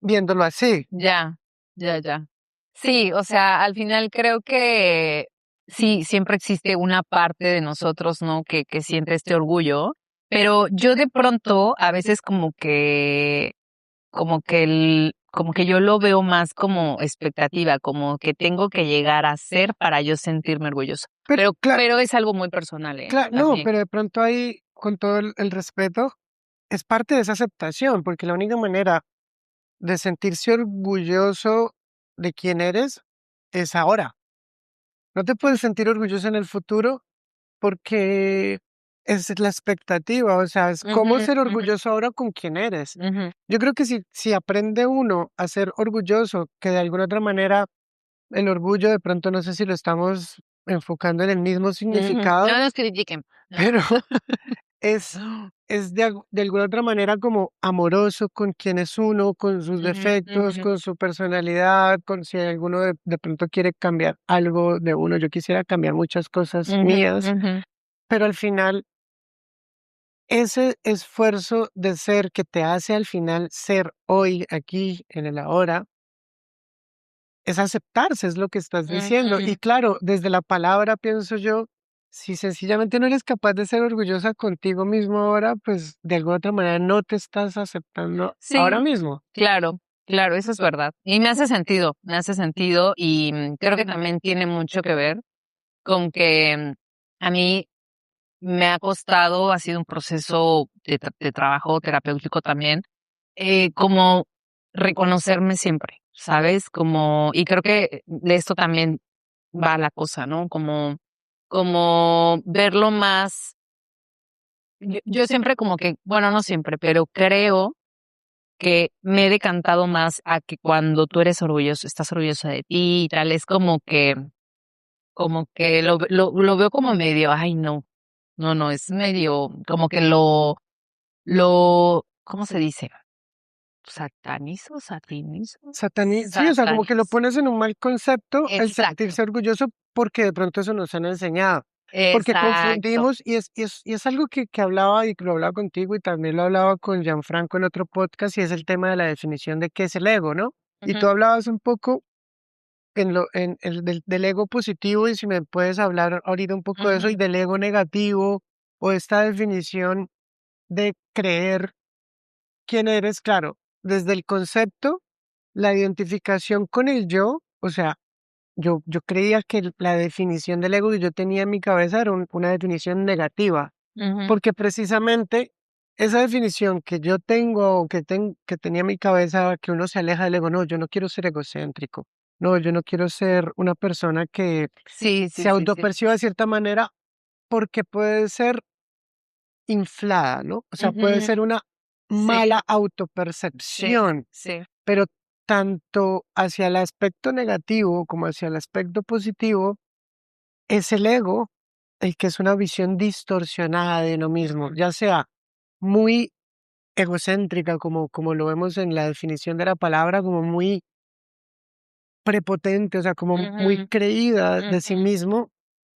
viéndolo así. Ya, ya. Sí, o sea, al final creo que sí, siempre existe una parte de nosotros, ¿no? Que siente este orgullo, pero yo de pronto a veces como que yo lo veo más como expectativa, como que tengo que llegar a ser para yo sentirme orgulloso. Pero, Pero es algo muy personal, ¿eh? no, También. pero de pronto ahí, con todo el respeto, es parte de esa aceptación, porque la única manera de sentirse orgulloso de quién eres es ahora. No te puedes sentir orgulloso en el futuro porque es la expectativa, o sea, es Ujú, cómo ser ujú, orgulloso ahora con quién eres. ujú, Yo creo que si aprende uno a ser orgulloso, que de alguna otra manera el orgullo de pronto no sé si lo estamos enfocando en el mismo ujú. significado, No nos critiquen. pero es, es de alguna otra manera como amoroso con quien es uno, con sus Ujú, defectos, ujú, con su personalidad, con si alguno de pronto quiere cambiar algo de uno. Yo quisiera cambiar muchas cosas ujú, mías, ujú. pero al final ese esfuerzo de ser que te hace al final ser hoy, aquí, en el ahora, es aceptarse, es lo que estás diciendo. Y Ujú. claro, desde la palabra pienso yo, si sencillamente no eres capaz de ser orgullosa contigo mismo ahora, pues de alguna otra manera no te estás aceptando ahora Sí, mismo. claro, eso es verdad. Y me hace sentido y creo que también tiene mucho que ver con que a mí me ha costado, ha sido un proceso de trabajo terapéutico también, como reconocerme siempre, ¿sabes? Y creo que de esto también va la cosa, ¿no? Como verlo más, yo siempre como que, bueno, no siempre, pero creo que me he decantado más a que cuando tú eres orgulloso, estás orgulloso de ti y tal, es como que lo veo como medio, ay no, es medio, como que ¿cómo se dice? Satinizo, Sí, o sea, como que lo satanizo. pones en un mal concepto el Exacto, sentirse orgulloso porque de pronto eso nos han enseñado. Porque exacto. confundimos, y es algo que hablaba y que lo hablaba contigo y también lo hablaba con Gianfranco en otro podcast, y es el tema de la definición de qué es el ego, ¿no? Y tú Ujú, hablabas un poco en el del ego positivo, y si me puedes hablar ahorita un poco de eso, y ujú, del ego negativo, o esta definición de creer quién eres, claro, desde el concepto, la identificación con el yo, o sea, yo creía que la definición del ego que yo tenía en mi cabeza era una definición negativa, ujú, porque precisamente esa definición que yo tengo, que tenía en mi cabeza, que uno se aleja del ego, no, yo no quiero ser egocéntrico, no, yo no quiero ser una persona que Sí, sí, se sí, sí. autoperciba de cierta manera porque puede ser inflada, ¿no? O sea, puede Ujú. ser una Sí, mala sí, autopercepción, sí. pero tanto hacia el aspecto negativo como hacia el aspecto positivo, es el ego el que es una visión distorsionada de uno mismo, ya sea muy egocéntrica, como lo vemos en la definición de la palabra, como muy prepotente, o sea, como muy Ujú, creída de sí ujú. mismo,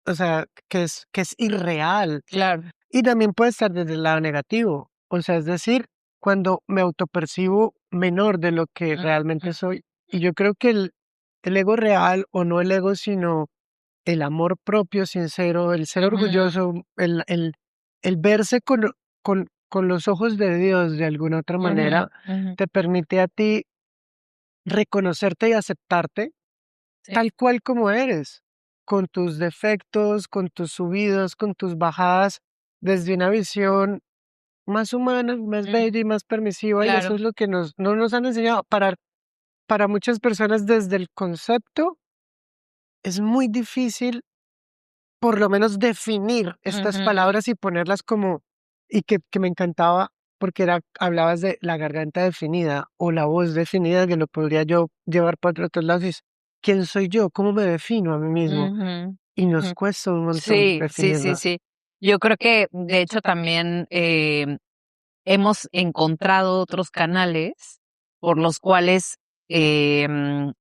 o sea, que es irreal. Claro. Y también puede estar desde el lado negativo, o sea, es decir, cuando me autopercibo menor de lo que realmente Ujú, soy. Y yo creo que el ego real, o no el ego, sino el amor propio sincero, el ser ujú, orgulloso, el verse con los ojos de Dios de alguna otra ujú, manera, ujú. te permite a ti reconocerte y aceptarte Sí. tal cual como eres, con tus defectos, con tus subidas, con tus bajadas, desde una visión más humana, más Ujú. bella y más permisiva, y eso Claro. es lo que no nos han enseñado. Para muchas personas desde el concepto es muy difícil por lo menos definir estas Ujú, palabras y ponerlas como, y que me encantaba porque hablabas de la garganta definida o la voz definida, que lo podría yo llevar para otros lados, y es, ¿quién soy yo? ¿Cómo me defino a mí mismo? ujú, Y nos ujú. cuesta un montón Sí, sí, sí, definirnos. sí. Yo creo que, de hecho, también, hemos encontrado otros canales por los cuales, em,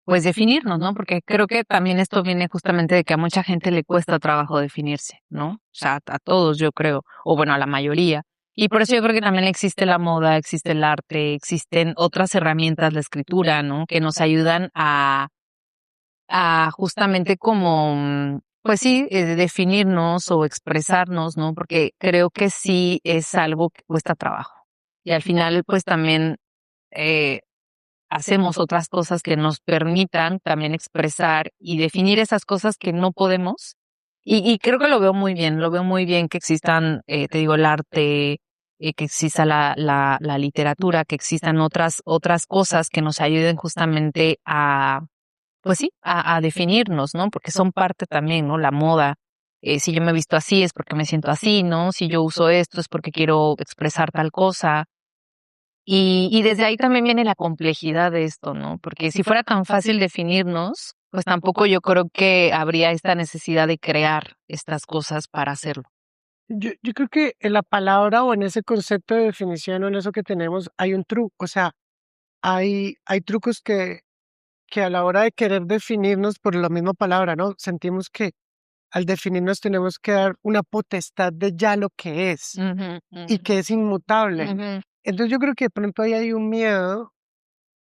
pues, definirnos, ¿no? Porque creo que también esto viene justamente de que a mucha gente le cuesta trabajo definirse, ¿no? O sea, a todos, yo creo, o bueno, a la mayoría. Y por eso yo creo que también existe la moda, existe el arte, existen otras herramientas, la escritura, ¿no? Que nos ayudan a justamente como, pues sí, definirnos o expresarnos, ¿no? Porque creo que sí es algo que cuesta trabajo. Y al final, pues también eh, hacemos otras cosas que nos permitan también expresar y definir esas cosas que no podemos. Y creo que lo veo muy bien que existan, te digo, el arte, que exista la literatura, que existan otras cosas que nos ayuden justamente pues sí, a definirnos, ¿no? Porque son parte también, ¿no? La moda. Si yo me he visto así es porque me siento así, ¿no? Si yo uso esto es porque quiero expresar tal cosa. Y desde ahí también viene la complejidad de esto, ¿no? Porque si fuera tan fácil definirnos, pues tampoco yo creo que habría esta necesidad de crear estas cosas para hacerlo. Yo creo que en la palabra o en ese concepto de definición o en eso que tenemos hay un truco, o sea, hay trucos que a la hora de querer definirnos por la misma palabra, ¿no? Sentimos que al definirnos tenemos que dar una potestad de ya lo que es Ujú, y ujú, que es inmutable. ujú. Entonces yo creo que de pronto ahí hay un miedo,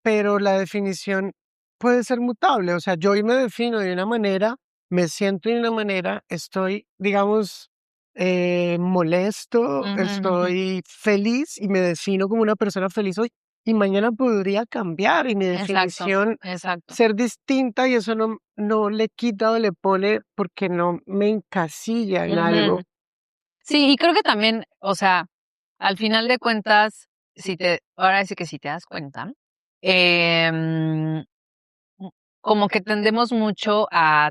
pero la definición puede ser mutable. O sea, yo hoy me defino de una manera, me siento de una manera, estoy, digamos, molesto, Ujú, ujú. estoy feliz y me defino como una persona feliz hoy. Y mañana podría cambiar y mi Exacto, definición exacto. ser distinta, y eso no le quita o le pone porque no me encasilla en Ujú. algo. Sí, y creo que también, o sea, al final de cuentas, ahora sí que si te das cuenta, em, mm, como que tendemos mucho a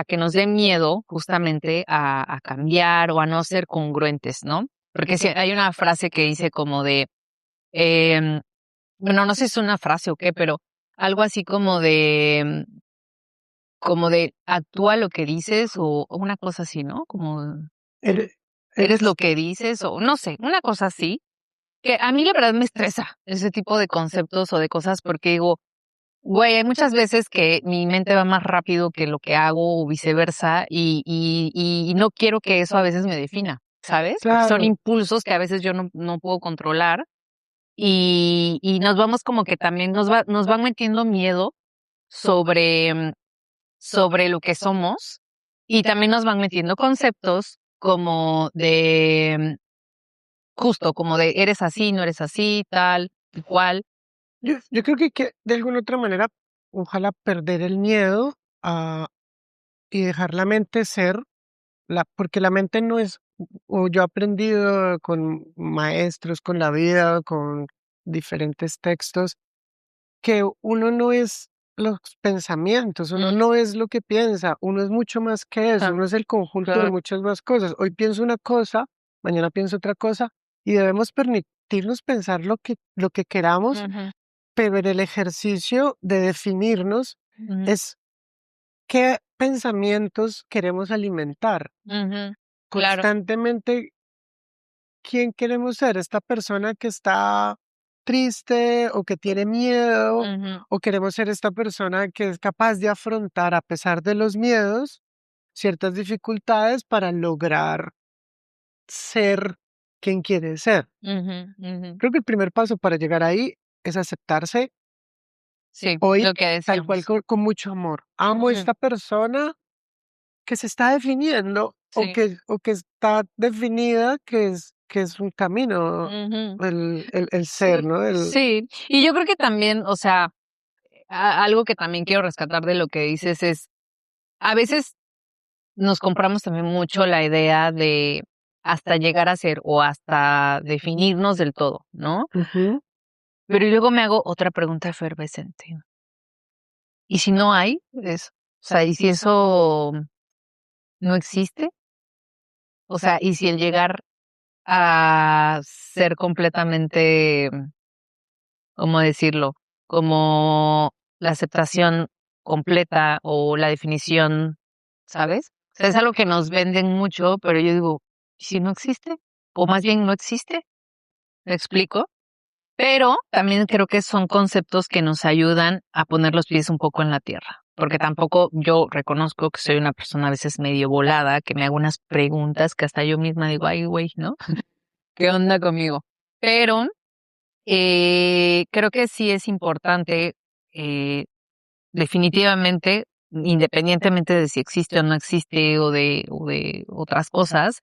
que nos dé miedo justamente a cambiar o a no ser congruentes, ¿no? Porque si hay una frase que dice como de, em, bueno, no sé si es una frase o qué, pero algo así como de actúa lo que dices o una cosa así, ¿no? Como Eres, eres lo eres, que dices o no sé, una cosa así, que a mí la verdad me estresa ese tipo de conceptos o de cosas porque digo, güey, hay muchas veces que mi mente va más rápido que lo que hago o viceversa y no quiero que eso a veces me defina, ¿sabes? Porque son claro. impulsos que a veces yo no puedo controlar y nos vamos como que también nos van metiendo miedo sobre, sobre lo que somos y también nos van metiendo conceptos como de justo, como de eres así, no eres así, tal y cual. Yo creo que de alguna otra manera, ojalá perder el miedo, y dejar la mente ser, porque la mente no es o yo he aprendido con maestros, con la vida, con diferentes textos, que uno no es los pensamientos, uno Mm, no es lo que piensa, uno es mucho más que eso, ah, uno es el conjunto de claro. muchas más cosas. Hoy pienso una cosa, mañana pienso otra cosa, y debemos permitirnos pensar lo que queramos, Ujú, pero en el ejercicio de definirnos ujú, es qué pensamientos queremos alimentar. ujú, claro. Constantemente, ¿quién queremos ser? ¿Esta persona que está triste o que tiene miedo? Ujú, ¿O queremos ser esta persona que es capaz de afrontar, a pesar de los miedos, ciertas dificultades para lograr ser quien quiere ser? ujú, ujú. Creo que el primer paso para llegar ahí es aceptarse Sí, hoy lo que tal cual, decíamos. con mucho amor. Amo Ujú, esta persona que se está definiendo sí. o que está definida que es un camino, Ujú, el ser, sí, ¿no? El, sí. Y yo creo que también, o sea, algo que también quiero rescatar de lo que dices es, a veces nos compramos también mucho la idea de hasta llegar a ser o hasta definirnos del todo, ¿no? ujú, Pero luego me hago otra pregunta efervescente. ¿Y si no hay eso? O sea, ¿y si eso no existe? O sea, ¿y si el llegar a ser completamente, cómo decirlo? Como la aceptación completa o la definición, ¿sabes? O sea, es algo que nos venden mucho, pero yo digo, ¿y si no existe? O más bien no existe, ¿me explico? Pero también creo que son conceptos que nos ayudan a poner los pies un poco en la tierra, porque tampoco yo reconozco que soy una persona a veces medio volada, que me hago unas preguntas que hasta yo misma digo, ay, güey, ¿no? ¿Qué onda conmigo? Pero creo que sí es importante, eh, definitivamente, independientemente de si existe o no existe o de otras cosas,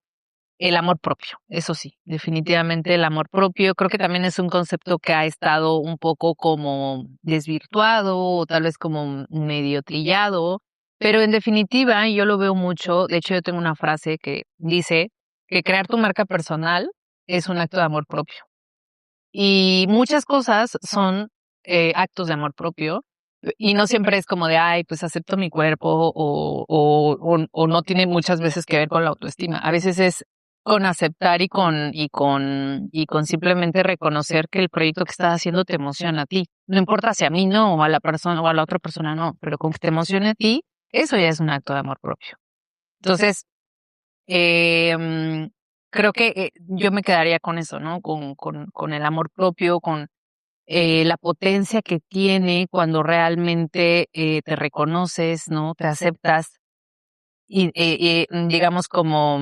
el amor propio, eso sí, definitivamente el amor propio. Creo que también es un concepto que ha estado un poco como desvirtuado o tal vez como medio trillado, pero en definitiva yo lo veo mucho. De hecho, yo tengo una frase que dice que crear tu marca personal es un acto de amor propio. Y muchas cosas son actos de amor propio y no siempre es como de, ay, pues acepto mi cuerpo o no tiene muchas veces que ver con la autoestima. A veces es con aceptar y con simplemente reconocer que el proyecto que estás haciendo te emociona a ti. No importa si a mí no, o a la persona, o a la otra persona no, pero con que te emocione a ti, eso ya es un acto de amor propio. Entonces, creo que yo me quedaría con eso, ¿no? Con el amor propio, con la potencia que tiene cuando realmente te reconoces, ¿no? Te aceptas y digamos como,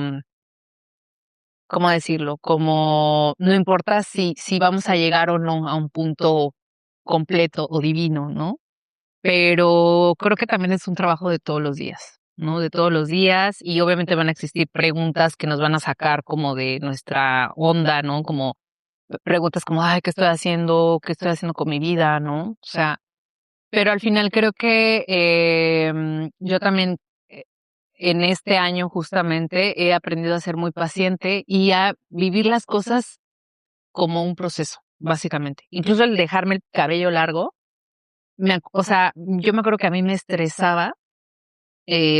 ¿cómo decirlo? Como no importa si vamos a llegar o no a un punto completo o divino, ¿no? Pero creo que también es un trabajo de todos los días, ¿no? De todos los días y obviamente van a existir preguntas que nos van a sacar como de nuestra onda, ¿no? Como preguntas como, ay, ¿qué estoy haciendo? ¿Qué estoy haciendo con mi vida? ¿No? O sea, pero al final creo que yo también eh, en este año justamente he aprendido a ser muy paciente y a vivir las cosas como un proceso, básicamente. Incluso el dejarme el cabello largo, o sea, yo me acuerdo que a mí me estresaba,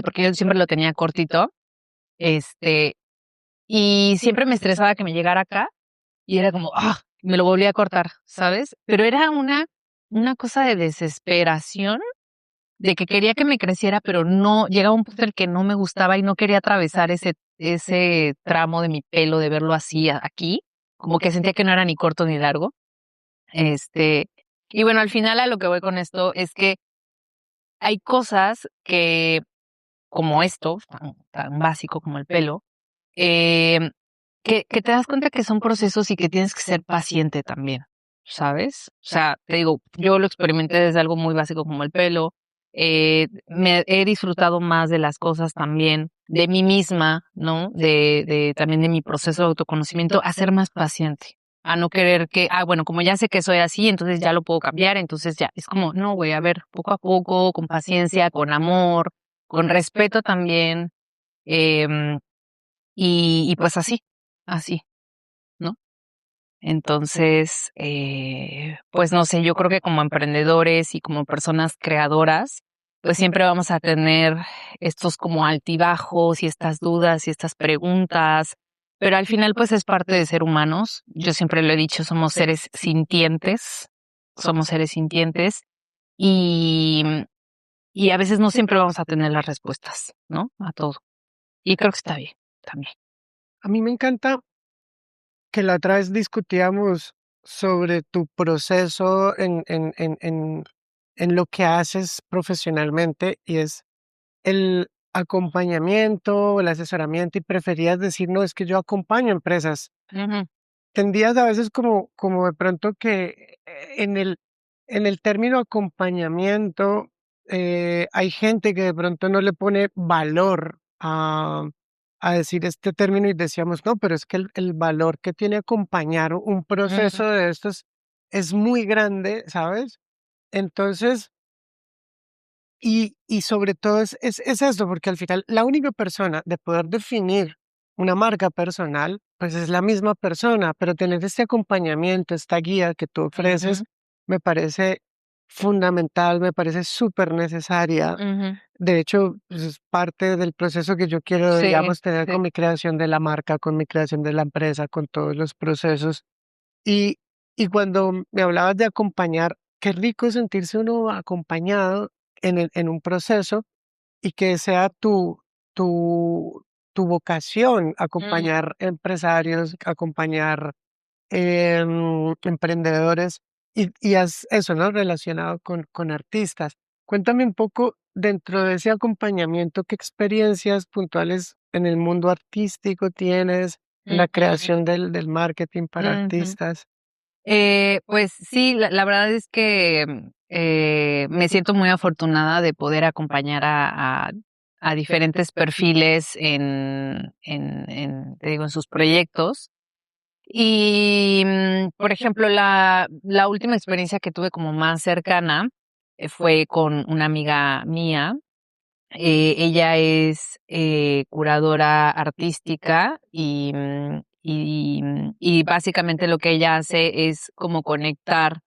porque yo siempre lo tenía cortito, este, y siempre me estresaba que me llegara acá y era como, me lo volví a cortar, ¿sabes? Pero era una cosa de desesperación, de que quería que me creciera, pero no, llegaba un punto en el que no me gustaba y no quería atravesar ese tramo de mi pelo, de verlo así aquí, como que sentía que no era ni corto ni largo. Este, y bueno, al final a lo que voy con esto es que hay cosas que, como esto, tan básico como el pelo, em, que te das cuenta que son procesos y que tienes que ser paciente también, ¿sabes? O sea, te digo, yo lo experimenté desde algo muy básico como el pelo, me he disfrutado más de las cosas también, de mí misma, ¿no? De también de mi proceso de autoconocimiento, a ser más paciente, a no querer que, bueno, como ya sé que soy así, entonces ya lo puedo cambiar, entonces ya, es como, no, güey, a ver, poco a poco, con paciencia, con amor, con respeto también, em, y pues así, ¿no? Entonces, pues no sé, yo creo que como emprendedores y como personas creadoras, pues siempre vamos a tener estos como altibajos y estas dudas y estas preguntas, pero al final pues es parte de ser humanos. Yo siempre lo he dicho, somos seres sintientes y, y a veces no siempre vamos a tener las respuestas, ¿no? A todo. Y creo que está bien también. A mí me encanta que la otra vez discutíamos sobre tu proceso en lo que haces profesionalmente y es el acompañamiento, el asesoramiento y preferías decir, no, es que yo acompaño empresas. Ujú, Tendías a veces como de pronto que en el término acompañamiento hay gente que de pronto no le pone valor a decir este término y decíamos, no, pero es que el valor que tiene acompañar un ujú, proceso de estos es muy grande, ¿sabes? Entonces, y sobre todo es eso, porque al final la única persona de poder definir una marca personal, pues es la misma persona, pero tener este acompañamiento, esta guía que tú ofreces, ujú, me parece fundamental, me parece súper necesaria. ujú. De hecho, pues es parte del proceso que yo quiero, Sí, digamos, tener sí. con mi creación de la marca, con mi creación de la empresa, con todos los procesos. Y, y cuando me hablabas de acompañar, qué rico sentirse uno acompañado en un proceso y que sea tu, tu vocación Mm, acompañar empresarios, acompañar emprendedores y haz eso, ¿no? Relacionado con artistas. Cuéntame un poco dentro de ese acompañamiento, qué experiencias puntuales en el mundo artístico tienes, en la ujú, creación del marketing para ujú. artistas. Pues sí, la verdad es que me siento muy afortunada de poder acompañar a diferentes perfiles te digo, en sus proyectos. Y, por ejemplo, la última experiencia que tuve como más cercana fue con una amiga mía. Ella es curadora artística y básicamente lo que ella hace es como conectar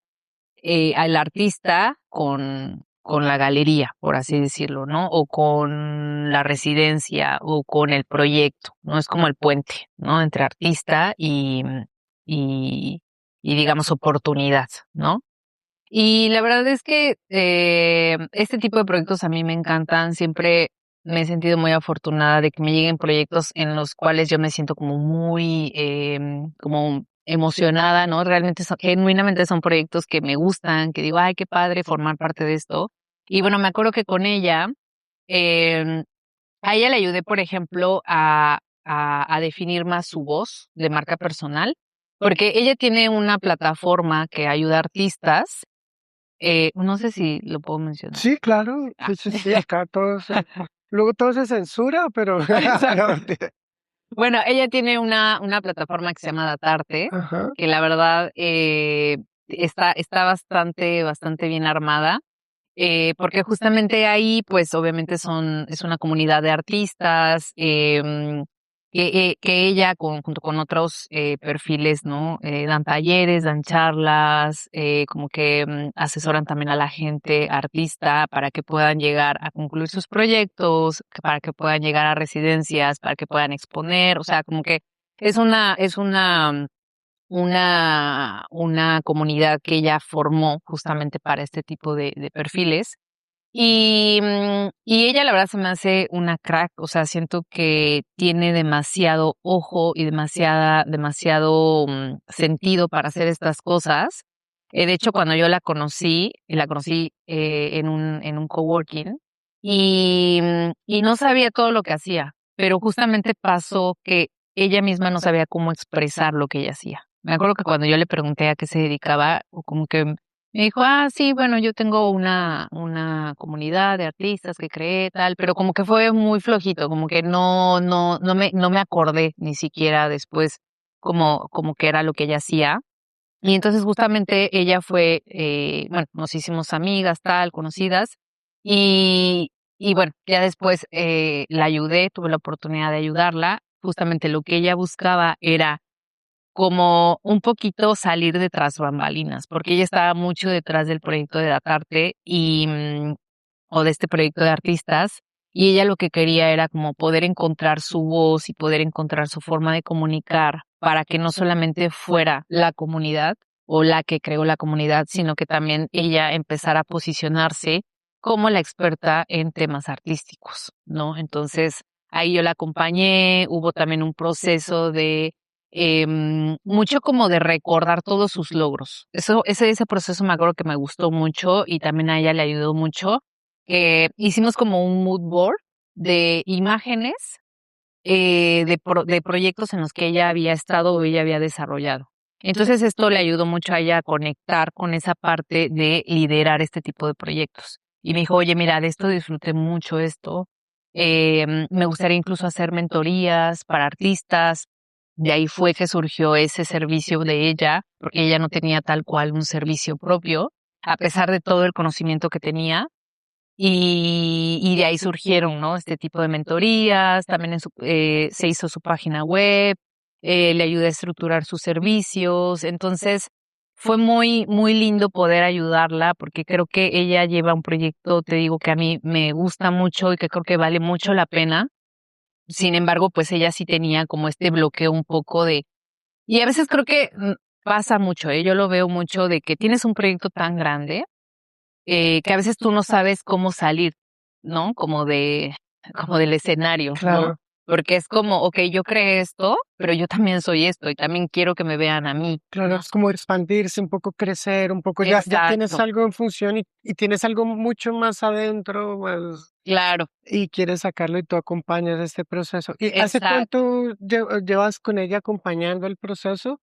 al artista con la galería, por así decirlo, ¿no? O con la residencia o con el proyecto, ¿no? Es como el puente, ¿no? Entre artista y, y digamos oportunidad, ¿no? Y la verdad es que este tipo de proyectos a mí me encantan. Siempre me he sentido muy afortunada de que me lleguen proyectos en los cuales yo me siento como muy como emocionada, ¿no? Realmente genuinamente son proyectos que me gustan, que digo, ay, qué padre formar parte de esto. Y bueno, me acuerdo que con ella, em, a ella le ayudé, por ejemplo, a definir más su voz de marca personal, porque ella tiene una plataforma que ayuda a artistas, no sé si lo puedo mencionar. Sí, claro, Ah, sí, sí, acá todo se, luego todo se censura, pero no, exacto. mentira. Bueno, ella tiene una plataforma que se llama Datarte, Ajá. que la verdad, está bastante bien armada. Porque justamente ahí, pues, obviamente es una comunidad de artistas, que ella junto con otros, perfiles, ¿no? Dan talleres, dan charlas, como que, asesoran también a la gente artista para que puedan llegar a concluir sus proyectos, para que puedan llegar a residencias, para que puedan exponer, o sea, como que es una comunidad que ella formó justamente para este tipo de perfiles. Y ella la verdad se me hace una crack, o sea, siento que tiene demasiado ojo y demasiado sentido para hacer estas cosas. De hecho, cuando yo la conocí en un coworking y no sabía todo lo que hacía, pero justamente pasó que ella misma no sabía cómo expresar lo que ella hacía. Me acuerdo que cuando yo le pregunté a qué se dedicaba, o como que me dijo: "Ah, sí, bueno, yo tengo una comunidad de artistas que creé, tal", pero como que fue muy flojito, como que no me acordé ni siquiera después como que era lo que ella hacía. Y entonces justamente ella fue, bueno, nos hicimos amigas, tal, conocidas, y bueno, ya después, la ayudé, tuve la oportunidad de ayudarla justamente lo que ella buscaba era como un poquito salir de tras bambalinas, porque ella estaba mucho detrás del proyecto de Datarte o de este proyecto de artistas, y ella lo que quería era como poder encontrar su voz y poder encontrar su forma de comunicar para que no solamente fuera la comunidad o la que creó la comunidad, sino que también ella empezara a posicionarse como la experta en temas artísticos, ¿no? Entonces, ahí yo la acompañé, hubo también un proceso de mucho como de recordar todos sus logros. Ese proceso me acuerdo que me gustó mucho y también a ella le ayudó mucho. Hicimos como un mood board de imágenes de proyectos en los que ella había estado o ella había desarrollado. Entonces esto le ayudó mucho a ella a conectar con esa parte de liderar este tipo de proyectos. Y me dijo, oye, mira, de esto disfruté mucho esto. Me gustaría incluso hacer mentorías para artistas. De ahí fue que surgió ese servicio de ella, porque ella no tenía tal cual un servicio propio, a pesar de todo el conocimiento que tenía. Y de ahí surgieron, ¿no? Este tipo de mentorías, también se hizo su página web, le ayudé a estructurar sus servicios, entonces fue muy, muy lindo poder ayudarla porque creo que ella lleva un proyecto, te digo, que a mí me gusta mucho y que creo que vale mucho la pena. Sin embargo, pues ella sí tenía como este bloqueo un poco y a veces creo que pasa mucho, yo lo veo mucho de que tienes un proyecto tan grande que a veces tú no sabes cómo salir, ¿no? Como del escenario, ¿no? Claro, Porque es como, okey, yo creé esto, pero yo también soy esto y también quiero que me vean a mí, claro, ¿no? es como expandirse un poco, crecer un poco, ya tienes Exacto, algo en función y tienes algo mucho más adentro, pues, claro, y quieres sacarlo y tú acompañas este proceso. ¿Y hace exacto. cuánto llevas con ella acompañando el proceso?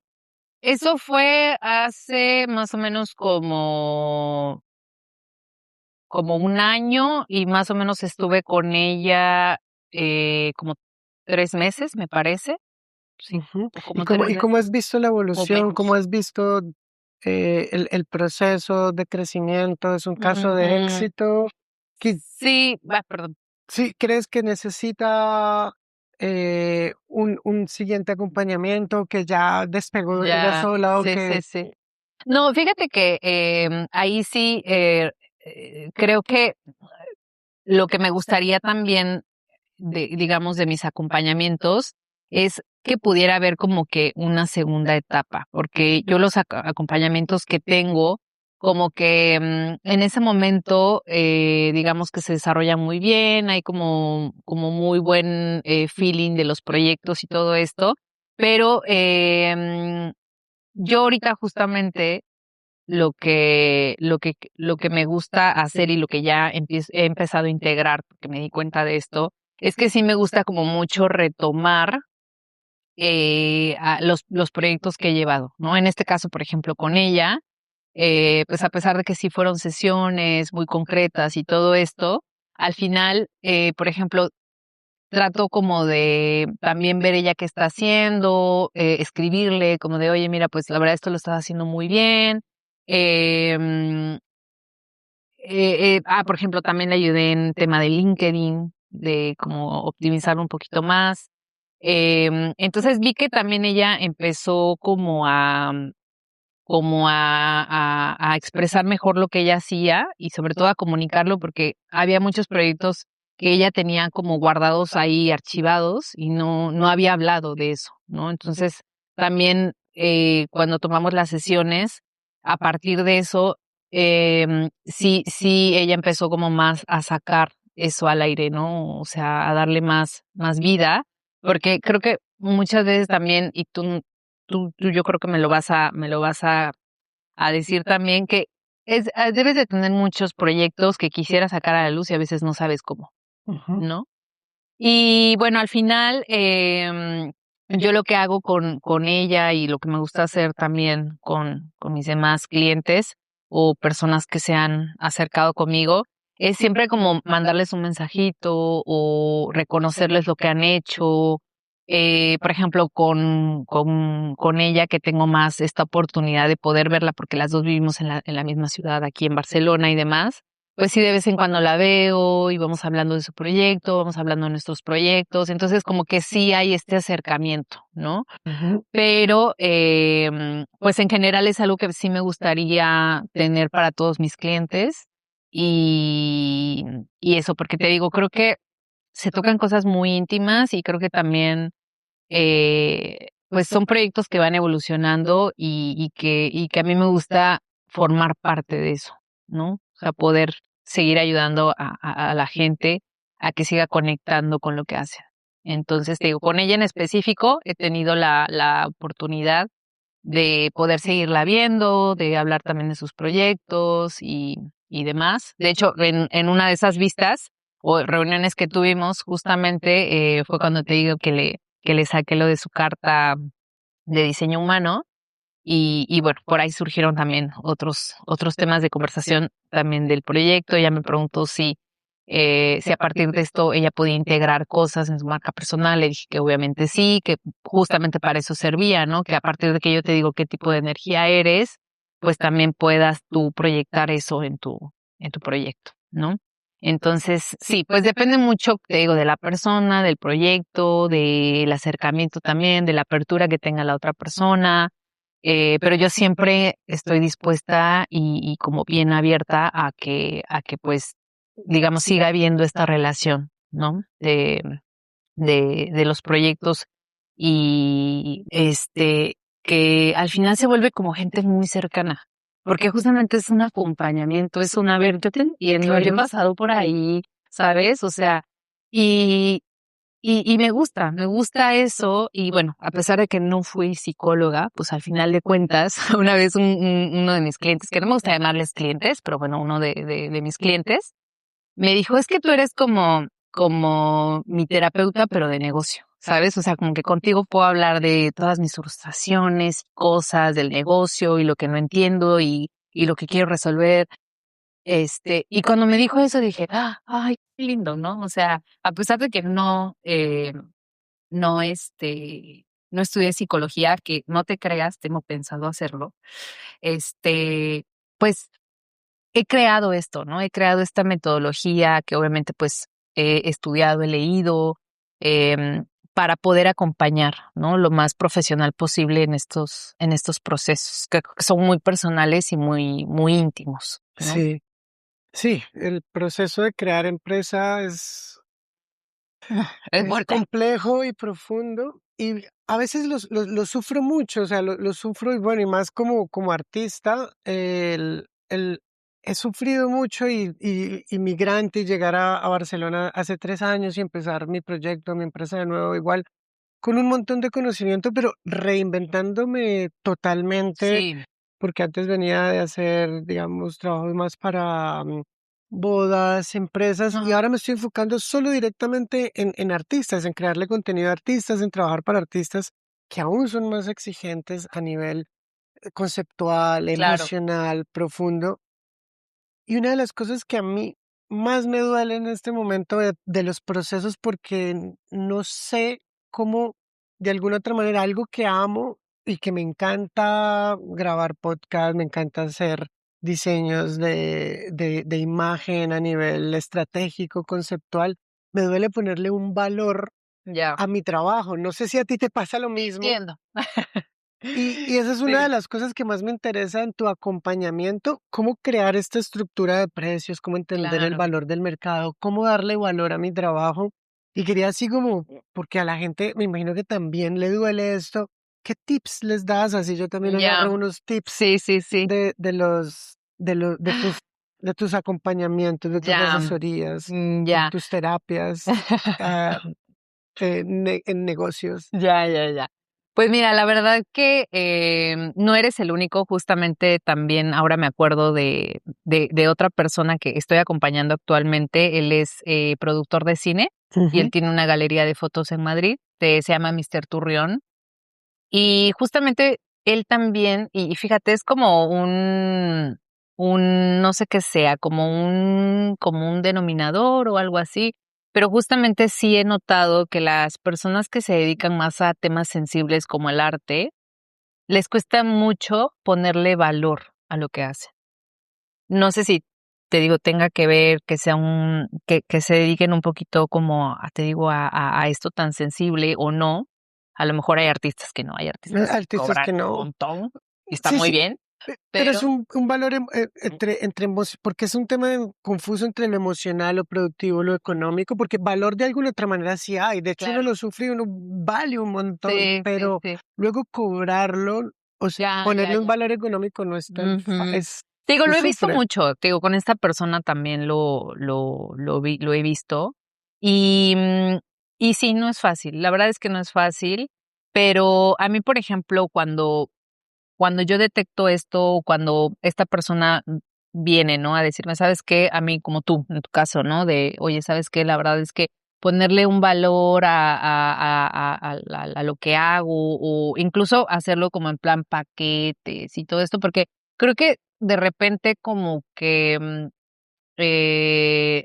Eso fue hace más o menos como un año y más o menos estuve con ella, como 3 meses, me parece, sí, Ujú. o ¿Y como cómo 3 y cómo meses has visto la o evolución? ¿Cómo menos. has visto, el proceso de crecimiento? ¿Es un caso de Ujú. éxito? ¿Qui Sí, perdón. sí crees que necesita, un siguiente acompañamiento, que ya despegó ella Ya, sola o sí, que? sí, sí. No, fíjate que, ahí sí, creo que lo que me gustaría también digamos, de mis acompañamientos, es que pudiera haber como que una segunda etapa, porque yo los acompañamientos que tengo, como que en ese momento, digamos que se desarrolla muy bien, hay como muy buen feeling de los proyectos y todo esto, pero yo ahorita justamente lo que me gusta hacer y lo que ya he empezado a integrar, porque me di cuenta de esto, es que sí me gusta como mucho retomar los proyectos que he llevado, ¿no? En este caso, por ejemplo, con ella, pues a pesar de que sí fueron sesiones muy concretas y todo esto, al final, por ejemplo, trato como de también ver ella qué está haciendo, escribirle como de, oye, mira, pues la verdad esto lo estás haciendo muy bien. Em, por ejemplo, también le ayudé en tema de LinkedIn, de como optimizarlo un poquito más. Entonces vi que también ella empezó como a expresar mejor lo que ella hacía y sobre todo a comunicarlo porque había muchos proyectos que ella tenía como guardados ahí, archivados y no había hablado de eso, ¿no? Entonces, también cuando tomamos las sesiones, a partir de eso, sí, ella empezó como más a sacar eso al aire, ¿no? O sea, a darle más vida, porque creo que muchas veces también, y tú yo creo que me lo vas a decir también que debes de tener muchos proyectos que quisieras sacar a la luz y a veces no sabes cómo, Ujú, ¿no? Y bueno, al final, yo lo que hago con ella y lo que me gusta hacer también con mis demás clientes o personas que se han acercado conmigo, es siempre como mandarles un mensajito o reconocerles lo que han hecho. Por ejemplo, con ella que tengo más esta oportunidad de poder verla porque las dos vivimos en la misma ciudad aquí en Barcelona y demás, pues sí, de vez en cuando la veo y vamos hablando de su proyecto, vamos hablando de nuestros proyectos, entonces como que sí hay este acercamiento, ¿no? Ujú. Pero, pues en general es algo que sí me gustaría tener para todos mis clientes y, y eso, porque te digo, creo que se tocan cosas muy íntimas y creo que también, pues son proyectos que van evolucionando y que a mí me gusta formar parte de eso, ¿no? O sea, poder seguir ayudando a la gente a que siga conectando con lo que hace. Entonces, te digo, con ella en específico he tenido la oportunidad de poder seguirla viendo, de hablar también de sus proyectos y demás. De hecho, en una de esas vistas o reuniones que tuvimos, justamente fue cuando te digo que le saqué lo de su carta de diseño humano y bueno, por ahí surgieron también otros temas de conversación también del proyecto. Ella me preguntó si a partir de esto ella podía integrar cosas en su marca personal. Le dije que obviamente sí, que justamente para eso servía, ¿no? Que a partir de que yo te digo qué tipo de energía eres, pues también puedas tú proyectar eso en tu proyecto, ¿no? Entonces, sí, pues depende mucho, te digo, de la persona, del proyecto, del acercamiento también, de la apertura que tenga la otra persona, pero yo siempre estoy dispuesta y como bien abierta a que pues, digamos, siga habiendo esta relación, ¿no? De los proyectos y que al final se vuelve como gente muy cercana, porque justamente es un acompañamiento, es un, a ver, yo te entiendo, yo he Claro. pasado por ahí, ¿sabes? O sea, y, y me gusta eso y bueno, a pesar de que no fui psicóloga, pues al final de cuentas, una vez uno de mis clientes, que no me gusta llamarles clientes, pero bueno, uno de mis clientes, me dijo, es que tú eres como mi terapeuta, pero de negocio, ¿sabes? O sea, como que contigo puedo hablar de todas mis frustraciones, cosas del negocio y lo que no entiendo y lo que quiero resolver. Y cuando me dijo eso dije, ay, qué lindo, ¿no? O sea, a pesar de que no estudié psicología, que no te creas, tengo pensado hacerlo, este, pues he creado esto, ¿no? He creado esta metodología que obviamente pues he estudiado, he leído, para poder acompañar, ¿no? Lo más profesional posible en estos procesos que son muy personales y muy, muy íntimos, ¿no? Sí, sí, el proceso de crear empresa Es es fuerte. complejo y profundo y a veces lo sufro mucho, o sea, lo sufro y bueno, y más como artista, he sufrido mucho y migrante y llegar a Barcelona hace 3 años y empezar mi proyecto, mi empresa de nuevo, igual con un montón de conocimiento, pero reinventándome totalmente Sí. porque antes venía de hacer, digamos, trabajos más para bodas, empresas, y Ajá. ahora me estoy enfocando solo directamente en artistas, en crearle contenido a artistas, en trabajar para artistas que aún son más exigentes a nivel conceptual, Claro. emocional, profundo. Y una de las cosas que a mí más me duele en este momento de los procesos, porque no sé cómo, de alguna otra manera, algo que amo y que me encanta grabar podcast, me encanta hacer diseños de imagen a nivel estratégico, conceptual, me duele ponerle un valor Ya. a mi trabajo. No sé si a ti te pasa lo mismo. Entiendo. Y esa es una de Sí. las cosas que más me interesa en tu acompañamiento, cómo crear esta estructura de precios, cómo entender el Claro. valor del mercado, cómo darle valor a mi trabajo. Y quería así como, porque a la gente me imagino que también le duele esto, ¿qué tips les das? Así yo también Ya. agarro unos tips Sí, sí, sí. de tus acompañamientos, de tus Ya. asesorías, de Ya. tus terapias, ah, en negocios. Ya, ya, ya. Pues mira, la verdad que no eres el único, justamente también ahora me acuerdo de otra persona que estoy acompañando actualmente, él es productor de cine y él Ujú. tiene una galería de fotos en Madrid, se llama Mister Turrión y justamente él también, y fíjate, es como no sé qué sea, como un denominador o algo así, pero justamente sí he notado que las personas que se dedican más a temas sensibles como el arte, les cuesta mucho ponerle valor a lo que hacen. No sé si te digo, tenga que ver, que sea que se dediquen un poquito como, te digo, a esto tan sensible o no. A lo mejor hay artistas que no, hay artistas que Artistas cobran que un no. montón y está Sí, muy sí, bien, pero es pero un valor porque es un tema confuso entre lo emocional, lo productivo, lo económico, porque valor de alguna otra manera sí hay. De hecho, uno claro, lo sufre y uno vale un montón, sí, sí, pero sí, luego cobrarlo, o sea, ya, ya, ponerle un ya. valor económico no es tan Ujú. es Te digo, se lo he visto sufre. mucho, te digo, con esta persona también lo he visto. Y, y sí, no es fácil. La verdad es que no es fácil, pero a mí, por ejemplo, cuando yo detecto esto, cuando esta persona viene, ¿no? A decirme, ¿sabes qué? A mí, como tú, en tu caso, ¿no? De, oye, ¿sabes qué? La verdad es que ponerle un valor a lo que hago o incluso hacerlo como en plan paquetes y todo esto, porque creo que de repente como que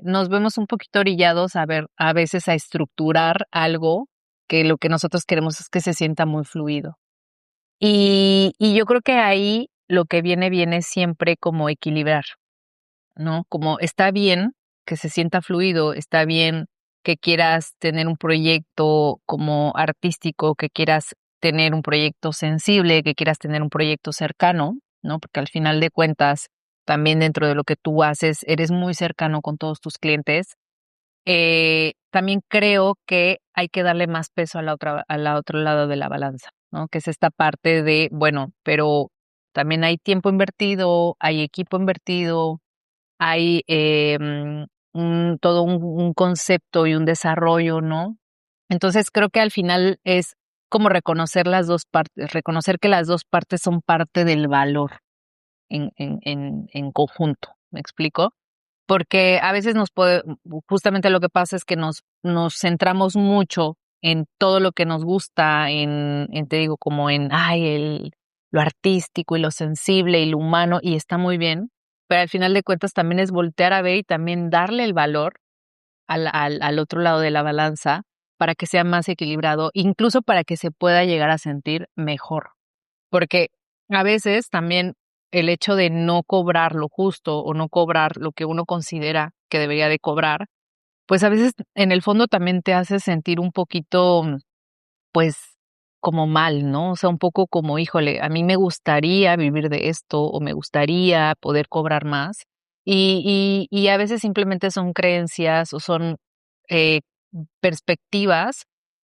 nos vemos un poquito orillados a ver, a veces a estructurar algo que lo que nosotros queremos es que se sienta muy fluido. Y yo creo que ahí lo que viene siempre como equilibrar, ¿no? Como está bien que se sienta fluido, está bien que quieras tener un proyecto como artístico, que quieras tener un proyecto sensible, que quieras tener un proyecto cercano, ¿no? Porque al final de cuentas, también dentro de lo que tú haces, eres muy cercano con todos tus clientes. También creo que hay que darle más peso a la otro lado de la balanza, ¿no? Que es esta parte de, bueno, pero también hay tiempo invertido, hay equipo invertido, hay todo un concepto y un desarrollo, ¿no? Entonces creo que al final es como reconocer las dos partes, reconocer que las dos partes son parte del valor en conjunto. ¿Me explico? Porque a veces justamente lo que pasa es que nos centramos mucho en todo lo que nos gusta, te digo, como lo artístico y lo sensible y lo humano, y está muy bien, pero al final de cuentas también es voltear a ver y también darle el valor al otro lado de la balanza para que sea más equilibrado, incluso para que se pueda llegar a sentir mejor. Porque a veces también el hecho de no cobrar lo justo o no cobrar lo que uno considera que debería de cobrar, pues a veces en el fondo también te hace sentir un poquito, pues, como mal, ¿no? O sea, un poco como, híjole, a mí me gustaría vivir de esto o me gustaría poder cobrar más. Y a veces simplemente son creencias o son eh, perspectivas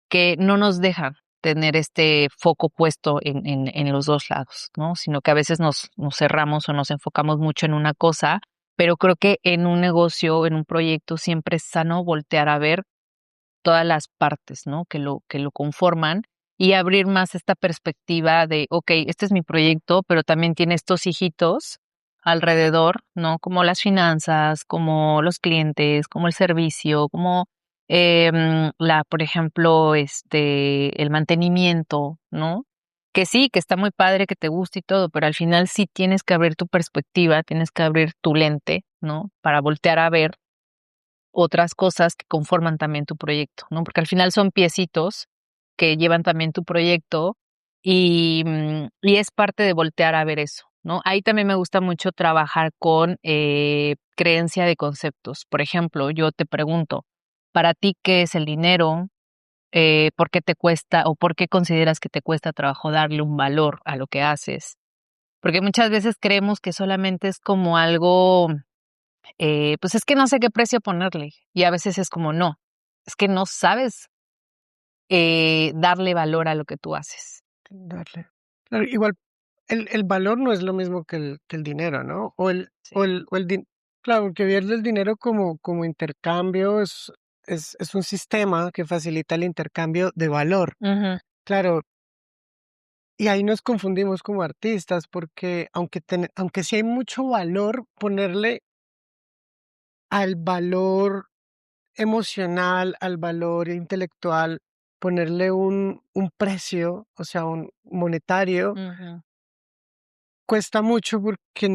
que no nos dejan tener este foco puesto en los dos lados, ¿no? Sino que a veces nos cerramos o nos enfocamos mucho en una cosa, pero creo que en un negocio, en un proyecto, siempre es sano voltear a ver todas las partes, ¿no? Que lo conforman y abrir más esta perspectiva de, okey, este es mi proyecto, pero también tiene estos hijitos alrededor, ¿no? Como las finanzas, como los clientes, como el servicio, como, por ejemplo, el mantenimiento, ¿no? Que sí, que está muy padre, que te guste y todo, pero al final sí tienes que abrir tu perspectiva, tienes que abrir tu lente, ¿no? Para voltear a ver otras cosas que conforman también tu proyecto, ¿no? Porque al final son piecitos que llevan también tu proyecto y es parte de voltear a ver eso, ¿no? Ahí también me gusta mucho trabajar con creencia de conceptos. Por ejemplo, yo te pregunto, ¿para ti qué es el dinero? ¿Por qué te cuesta o por qué consideras que te cuesta trabajo darle un valor a lo que haces? Porque muchas veces creemos que solamente es como algo pues es que no sé qué precio ponerle. Y a veces es como, no, es que no sabes darle valor a lo que tú haces. Darle. Claro, igual el valor no es lo mismo que el dinero, ¿no? Sí. O el din claro, porque ver el dinero como intercambio es un sistema que facilita el intercambio de valor. Ujú, Claro, y ahí nos confundimos como artistas, porque aunque sí hay mucho valor, ponerle al valor emocional, al valor intelectual, ponerle un precio, o sea, un monetario. ujú, Cuesta mucho porque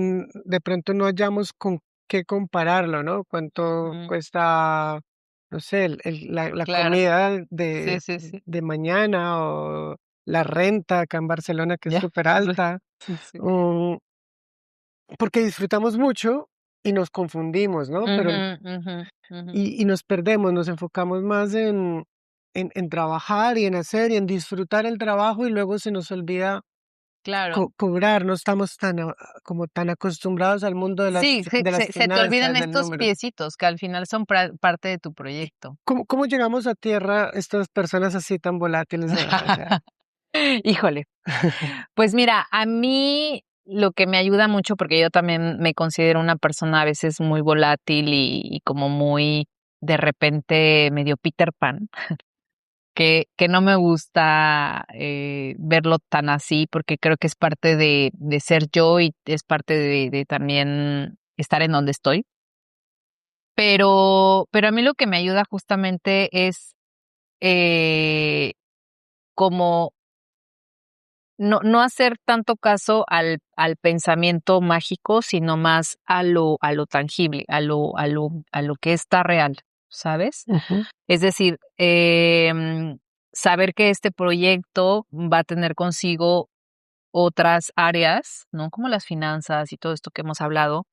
de pronto no hallamos con qué compararlo, ¿no? Cuánto ujú. cuesta, no sé, la Claro, comida sí, sí, sí. de mañana o la renta acá en Barcelona, que es Ya, súper sí, alta, sí, sí. mm, porque disfrutamos mucho, y nos confundimos, ¿no? Pero Ujú, ujú, ujú. y nos perdemos, nos enfocamos más en trabajar y en hacer y en disfrutar el trabajo y luego se nos olvida Claro. cobrar, no estamos como tan acostumbrados al mundo Sí, se de las se se te olvidan finanzas, del estos número. piecitos que al final son parte de tu proyecto. ¿Cómo llegamos a tierra estas personas así tan volátiles? O sea, Híjole, pues mira, a mí lo que me ayuda mucho, porque yo también me considero una persona a veces muy volátil y como muy, de repente, medio Peter Pan, que no me gusta, verlo tan así, porque creo que es parte de ser yo y es parte de también estar en donde estoy. Pero a mí lo que me ayuda justamente es, eh, como no hacer tanto caso al pensamiento mágico, sino más a lo tangible, a lo que está real, ¿sabes? ujú, Es decir, saber que este proyecto va a tener consigo otras áreas, ¿no? Como las finanzas y todo esto que hemos hablado,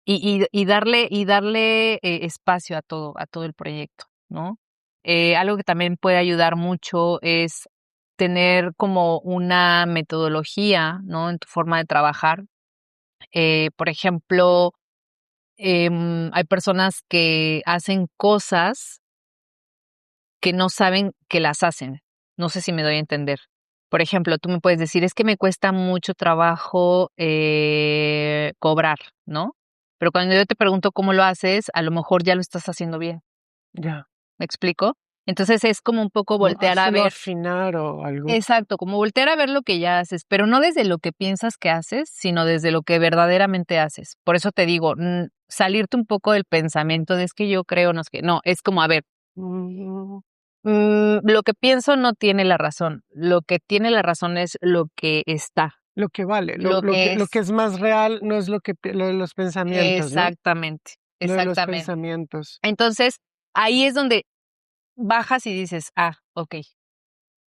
y darle, espacio a todo el proyecto, ¿no? Algo que también puede ayudar mucho es tener como una metodología, ¿no? En tu forma de trabajar. Por ejemplo, hay personas que hacen cosas que no saben que las hacen. No sé si me doy a entender. Por ejemplo, tú me puedes decir, es que me cuesta mucho trabajo cobrar, ¿no? Pero cuando yo te pregunto cómo lo haces, a lo mejor ya lo estás haciendo bien. ya. ¿Me explico? Entonces es como un poco Como voltear a solo ver, afinar o algo. exacto, como voltear a ver lo que ya haces, pero no desde lo que piensas que haces, sino desde lo que verdaderamente haces. Por eso te digo, salirte un poco del pensamiento de es que yo creo, no sé qué. No, es como, a ver, Mm, lo que pienso no tiene la razón. Lo que tiene la razón es lo que está, lo que vale, lo que lo que es. es más real no es lo de los pensamientos, ¿no? Exactamente, Lo de los exactamente. pensamientos. Entonces, ahí es donde bajas y dices, okey,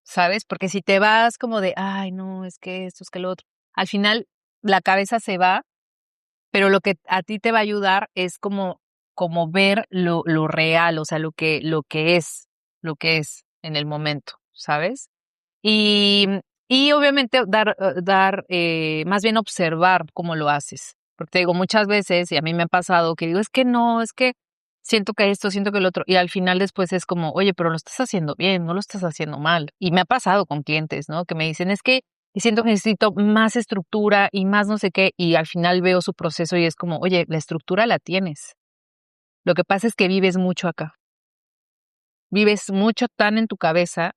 ¿sabes? Porque si te vas como de, ay, no, es que esto, es que lo otro, al final la cabeza se va, pero lo que a ti te va a ayudar es como ver lo real, o sea, lo que es en el momento, ¿sabes? Y y obviamente más bien observar cómo lo haces. Porque te digo, muchas veces, y a mí me ha pasado que digo: "Es que no, es que siento que esto, siento que lo otro", y al final después es como: "Oye, pero lo estás haciendo bien, no lo estás haciendo mal". Y me ha pasado con clientes, ¿no? Que me dicen: "Es que siento que necesito más estructura y más no sé qué", y al final veo su proceso y es como: "Oye, la estructura la tienes. Lo que pasa es que vives mucho acá. Vives mucho tan en tu cabeza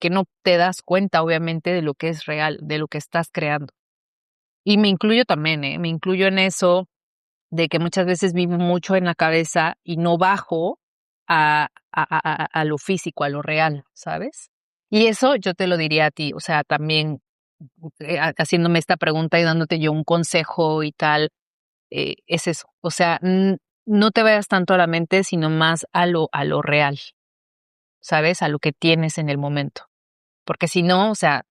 que no te das cuenta, obviamente, de lo que es real, de lo que estás creando. Y me incluyo también, ¿eh? Me incluyo en eso de que muchas veces vivo mucho en la cabeza y no bajo a lo físico, a lo real, ¿sabes? Y eso yo te lo diría a ti, o sea, también haciéndome esta pregunta y dándote yo un consejo y tal, es eso. O sea, no te vayas tanto a la mente, sino más a lo real, ¿sabes? A lo que tienes en el momento. Porque si no, o sea,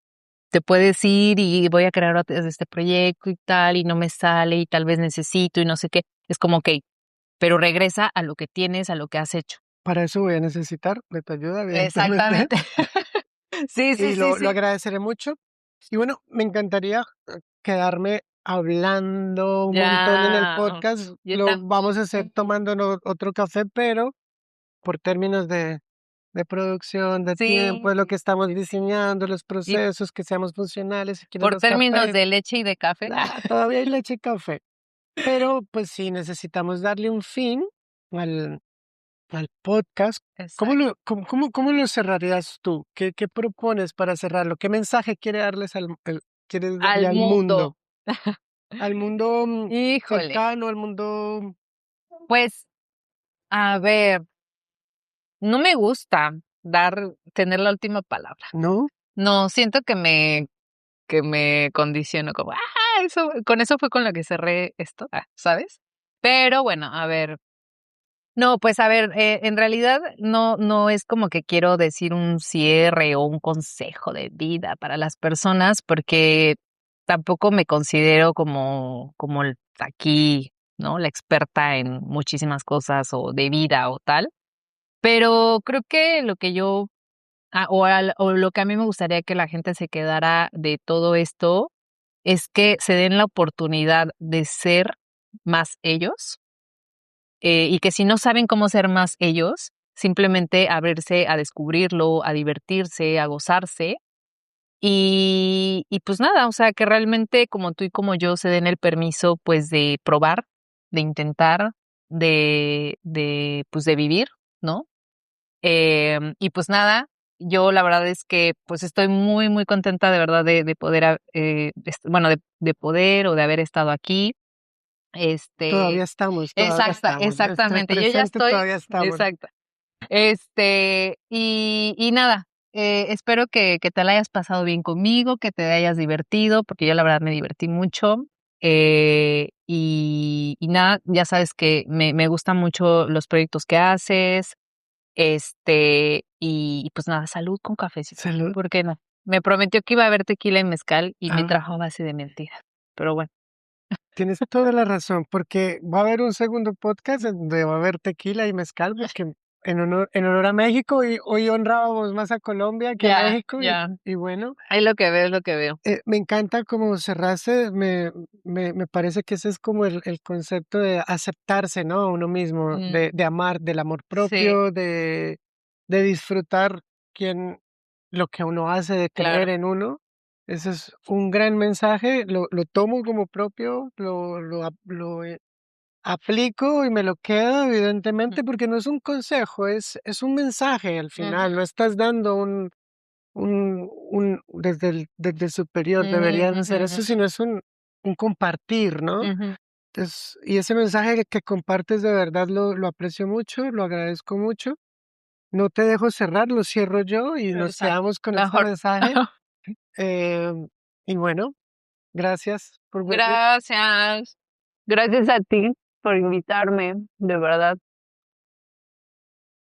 te puedes ir y voy a crear este proyecto y tal, y no me sale, y tal vez necesito, y no sé qué. Es como, okey, pero regresa a lo que tienes, a lo que has hecho. Para eso voy a necesitar de tu ayuda, evidentemente, Exactamente. Sí, sí, y sí, lo sí. agradeceré mucho. Y bueno, me encantaría quedarme hablando un montón en el Ya, podcast. yo Lo también. vamos a hacer tomándonos otro café, pero por términos de producción, de tiempo, Sí, de lo que estamos diseñando, los y procesos, que seamos funcionales, si quieres por más términos café, de leche y de café. todavía hay leche y café. Pero pues sí, necesitamos darle un fin al, al podcast. Exacto. Cómo lo cerrarías tú? ¿Qué propones para cerrarlo? ¿Qué mensaje quiere darles quieres darle Al mundo. al mundo Híjole, cercano, al mundo, pues, a ver, no me gusta tener la última palabra. ¿no? No, siento que me condiciono como, eso con eso fue con lo que cerré esto, ¿sabes? Pero bueno, a ver, no, pues a ver, en realidad no es como que quiero decir un cierre o un consejo de vida para las personas, porque tampoco me considero como el aquí. ¿no? La experta en muchísimas cosas o de vida o tal. Pero creo que lo que yo, o lo que a mí me gustaría que la gente se quedara de todo esto es que se den la oportunidad de ser más ellos, y que si no saben cómo ser más ellos, simplemente abrirse a descubrirlo, a divertirse, a gozarse y pues nada, o sea, que realmente como tú y como yo se den el permiso, pues, de probar, de intentar, pues, de vivir, ¿no? Y pues nada, yo la verdad es que, pues, estoy muy, muy contenta de verdad de poder bueno, de poder o de haber estado aquí. Este, Todavía estamos. Hasta el exactamente, yo ya presente estoy todavía estamos. exacto. Y nada, espero que te la hayas pasado bien conmigo, que te hayas divertido, porque yo la verdad me divertí mucho. Y nada, ya sabes que me gustan mucho los proyectos que haces. Y pues nada, salud con cafecito, Salud. ¿por qué no? Me prometió que iba a haber tequila y mezcal y me Ah, trajo a base de mentiras, pero bueno. tienes toda la razón, porque va a haber un segundo podcast en donde va a haber tequila y mezcal, porque en honor a México, y hoy honrábamos más a Colombia que a Ya, México, y, ya. y bueno, Es lo que veo, es lo que veo. me encanta cómo cerraste, me parece que ese es como el concepto de aceptarse, ¿no? A uno mismo, Mm, de amar, del amor sí, propio, de disfrutar quien, lo que uno hace, de creer claro. en uno. Ese es un gran mensaje, lo tomo como propio, lo aplico y me lo quedo, Ujú, evidentemente, porque no es un consejo, es un mensaje al final, no ujú, estás dando desde el superior, ujú, deberían ujú, hacer eso, ujú, sino es un compartir, ¿no? ujú. Entonces, y ese mensaje que compartes de verdad lo aprecio mucho, lo agradezco mucho. No te dejo cerrar, lo cierro yo y nos Exacto, quedamos con este mejor. mensaje. Y bueno, gracias por venir. Gracias. Gracias a ti por invitarme, de verdad.